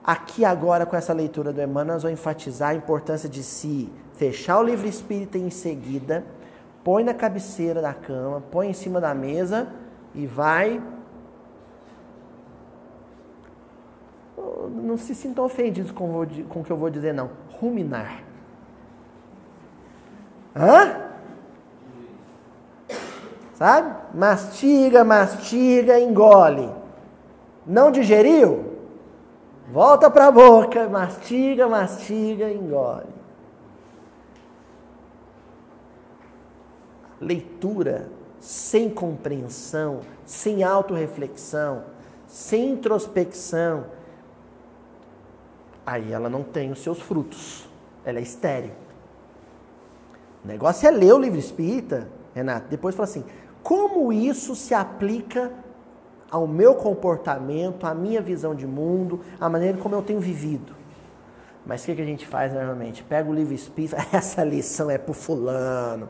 S1: aqui agora com essa leitura do Emmanuel nós vamos enfatizar a importância de se fechar o livro espírita e em seguida põe na cabeceira da cama, põe em cima da mesa e vai... Não se sintam ofendidos com o que eu vou dizer não. Ruminar. Hã? Sabe? Mastiga, mastiga, engole. Não digeriu? Volta para a boca, mastiga, mastiga, engole. Leitura sem compreensão, sem autorreflexão, sem introspecção, aí ela não tem os seus frutos. Ela é estéril. O negócio é ler o livro espírita, Renato, depois fala assim, como isso se aplica ao meu comportamento, à minha visão de mundo, à maneira como eu tenho vivido. Mas o que a gente faz normalmente? Pega o livro espírita, essa lição é pro fulano.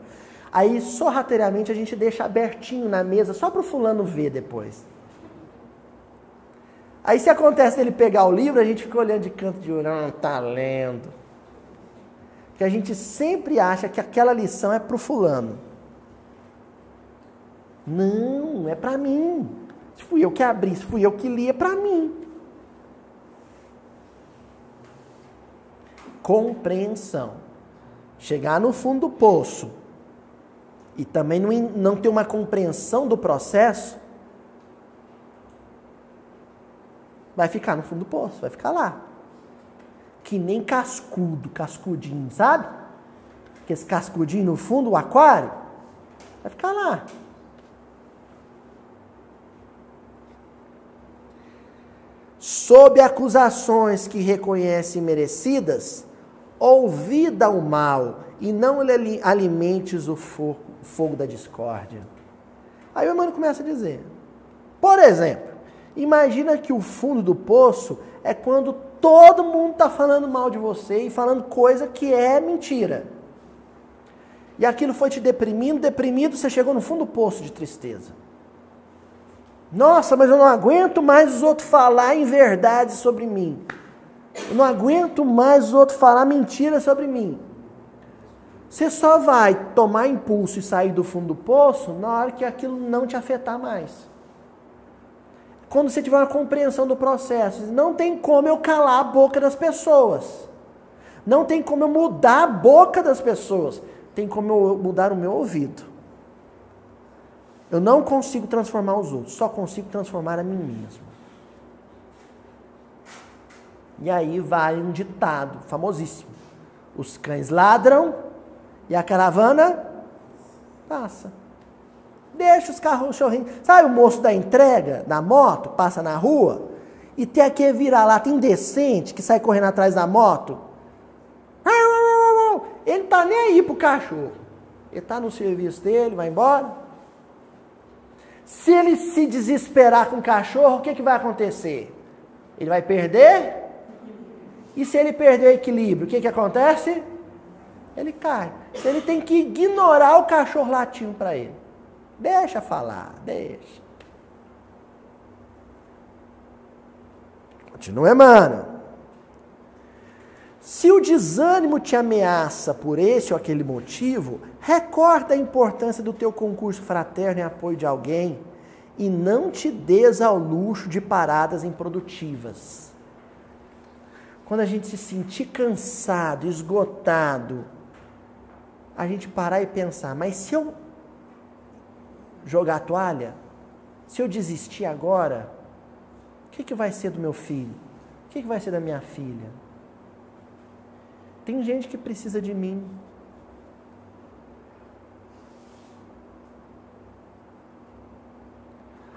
S1: Aí, sorrateiramente, a gente deixa abertinho na mesa, só pro fulano ver depois. Aí, se acontece ele pegar o livro, a gente fica olhando de canto de olho, não tá lendo. Que a gente sempre acha que aquela lição é pro fulano. Não, é para mim. Se fui eu que abri, se fui eu que li, é para mim. Compreensão. Chegar no fundo do poço e também não ter uma compreensão do processo, vai ficar no fundo do poço, vai ficar lá. Que nem cascudinho, sabe? Que esse cascudinho no fundo do aquário, vai ficar lá. Sob acusações que reconhece merecidas, ouvida o mal e não alimentes o fogo da discórdia. Aí o Emmanuel começa a dizer, por exemplo, imagina que o fundo do poço é quando todo mundo está falando mal de você e falando coisa que é mentira. E aquilo foi te deprimido, você chegou no fundo do poço de tristeza. Nossa, mas eu não aguento mais os outros falar em verdade sobre mim. Eu não aguento mais os outros falar mentira sobre mim. Você só vai tomar impulso e sair do fundo do poço na hora que aquilo não te afetar mais. Quando você tiver uma compreensão do processo, não tem como eu calar a boca das pessoas. Não tem como eu mudar a boca das pessoas. Tem como eu mudar o meu ouvido. Eu não consigo transformar os outros, só consigo transformar a mim mesmo. E aí vai um ditado famosíssimo. Os cães ladram e a caravana passa. Deixa os cachorrinhos. Sabe o moço da entrega, da moto, passa na rua e tem aquele vira-lata indecente que sai correndo atrás da moto? Ele não tá nem aí pro cachorro. Ele está no serviço dele, vai embora. Se ele se desesperar com o cachorro, o que vai acontecer? Ele vai perder? E se ele perder o equilíbrio, o que acontece? Ele cai. Ele tem que ignorar o cachorro latindo para ele. Deixa falar, deixa. Continua, mano. Se o desânimo te ameaça por esse ou aquele motivo, recorda a importância do teu concurso fraterno em apoio de alguém e não te des ao luxo de paradas improdutivas. Quando a gente se sentir cansado, esgotado, a gente parar e pensar, mas se eu jogar a toalha, se eu desistir agora, o que vai ser do meu filho? O que vai ser da minha filha? Tem gente que precisa de mim.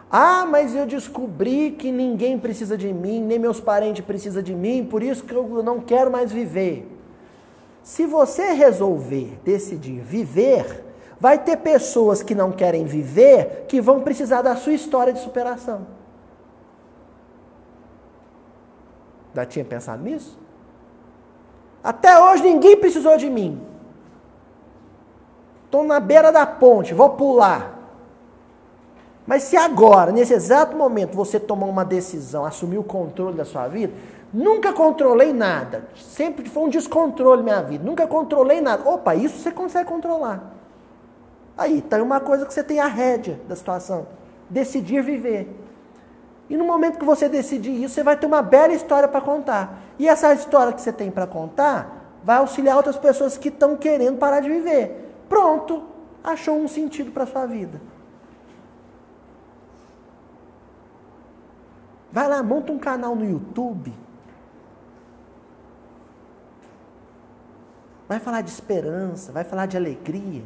S1: Ah, mas eu descobri que ninguém precisa de mim, nem meus parentes precisam de mim, por isso que eu não quero mais viver. Se você resolver, decidir viver, vai ter pessoas que não querem viver, que vão precisar da sua história de superação. Já tinha pensado nisso? Até hoje ninguém precisou de mim. Estou na beira da ponte, vou pular. Mas se agora, nesse exato momento, você tomar uma decisão, assumir o controle da sua vida, nunca controlei nada, sempre foi um descontrole na minha vida, nunca controlei nada. Opa, isso você consegue controlar. Aí, tá uma coisa que você tem a rédea da situação, decidir viver. E no momento que você decidir isso, você vai ter uma bela história para contar. E essa história que você tem para contar vai auxiliar outras pessoas que estão querendo parar de viver. Pronto, achou um sentido para a sua vida. Vai lá, monta um canal no YouTube. Vai falar de esperança, vai falar de alegria.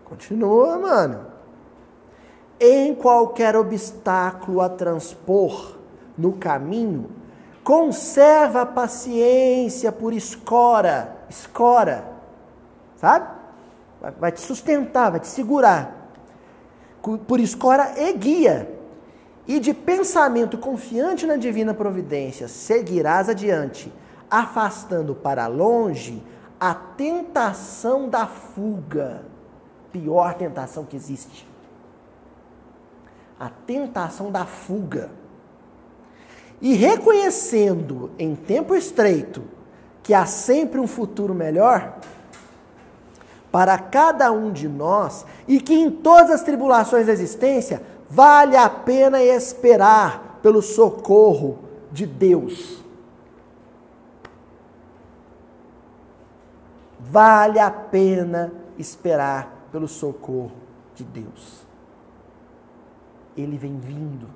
S1: Continua, mano. Em qualquer obstáculo a transpor no caminho, conserva a paciência por escora, sabe? Vai te sustentar, vai te segurar. Por escora e guia. E de pensamento confiante na divina providência, seguirás adiante, afastando para longe a tentação da fuga. Pior tentação que existe. A tentação da fuga. E reconhecendo em tempo estreito que há sempre um futuro melhor para cada um de nós e que em todas as tribulações da existência vale a pena esperar pelo socorro de Deus. Vale a pena esperar pelo socorro de Deus. Ele vem vindo.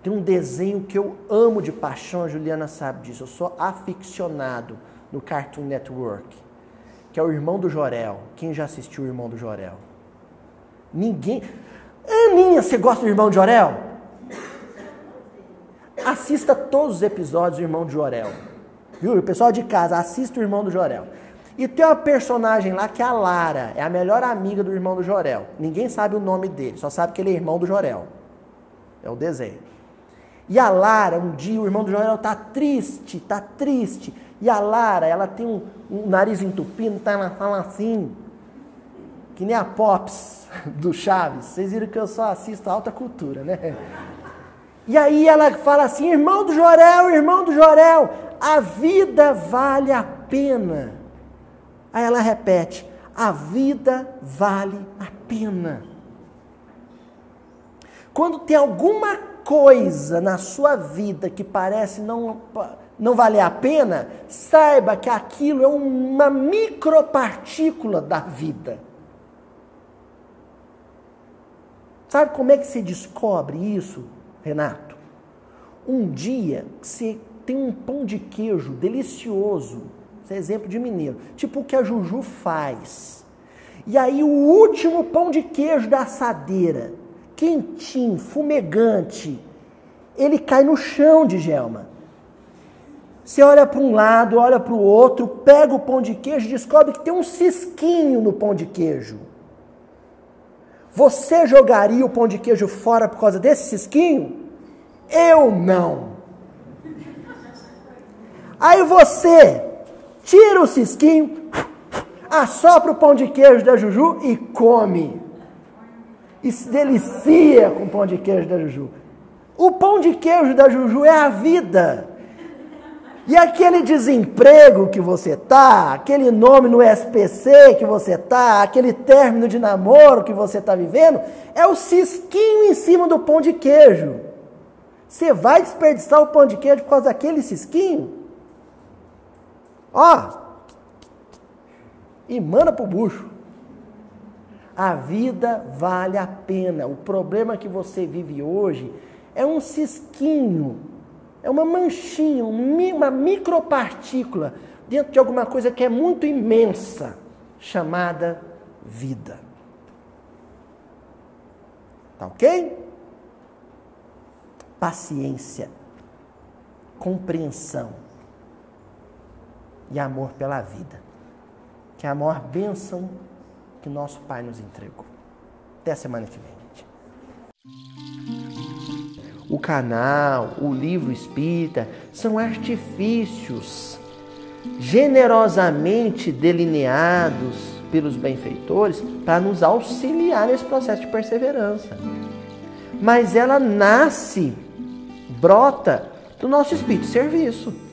S1: Tem um desenho que eu amo de paixão, a Juliana sabe disso. Eu sou aficionado no Cartoon Network, que é o Irmão do Jorel. Quem já assistiu o Irmão do Jorel? Ninguém. Aninha, você gosta do Irmão do Jorel? Assista todos os episódios do Irmão do Jorel. Viu? O pessoal de casa, assista o Irmão do Jorel. E tem uma personagem lá que é a Lara, é a melhor amiga do Irmão do Jorel. Ninguém sabe o nome dele, só sabe que ele é irmão do Jorel. É o desenho. E a Lara, um dia, o Irmão do Jorel tá triste. E a Lara, ela tem um nariz entupido, ela fala assim, que nem a Pops do Chaves. Vocês viram que eu só assisto alta cultura, né? E aí ela fala assim, irmão do Jorel, a vida vale a pena. Aí ela repete, a vida vale a pena. Quando tem alguma coisa na sua vida que parece não valer a pena, saiba que aquilo é uma micropartícula da vida. Sabe como é que se descobre isso, Renato? Um dia você tem um pão de queijo delicioso, esse é exemplo de mineiro, tipo o que a Juju faz. E aí o último pão de queijo da assadeira, quentinho, fumegante, ele cai no chão, Djalma. Você olha para um lado, olha para o outro, pega o pão de queijo e descobre que tem um cisquinho no pão de queijo. Você jogaria o pão de queijo fora por causa desse cisquinho? Eu não. Aí você tira o cisquinho, assopra o pão de queijo da Juju e come. E se delicia com o pão de queijo da Juju. O pão de queijo da Juju é a vida. E aquele desemprego que você tá, aquele nome no SPC que você tá, aquele término de namoro que você tá vivendo, é o cisquinho em cima do pão de queijo. Você vai desperdiçar o pão de queijo por causa daquele cisquinho? Ó, e manda pro bucho. A vida vale a pena. O problema que você vive hoje é um cisquinho, é uma manchinha, uma micropartícula dentro de alguma coisa que é muito imensa, chamada vida. Tá ok? Paciência, compreensão e amor pela vida, que é a maior bênção que nosso Pai nos entregou. Até a semana que vem, gente. O canal, o livro espírita são artifícios generosamente delineados pelos benfeitores para nos auxiliar nesse processo de perseverança. Mas ela nasce, brota do nosso espírito de serviço.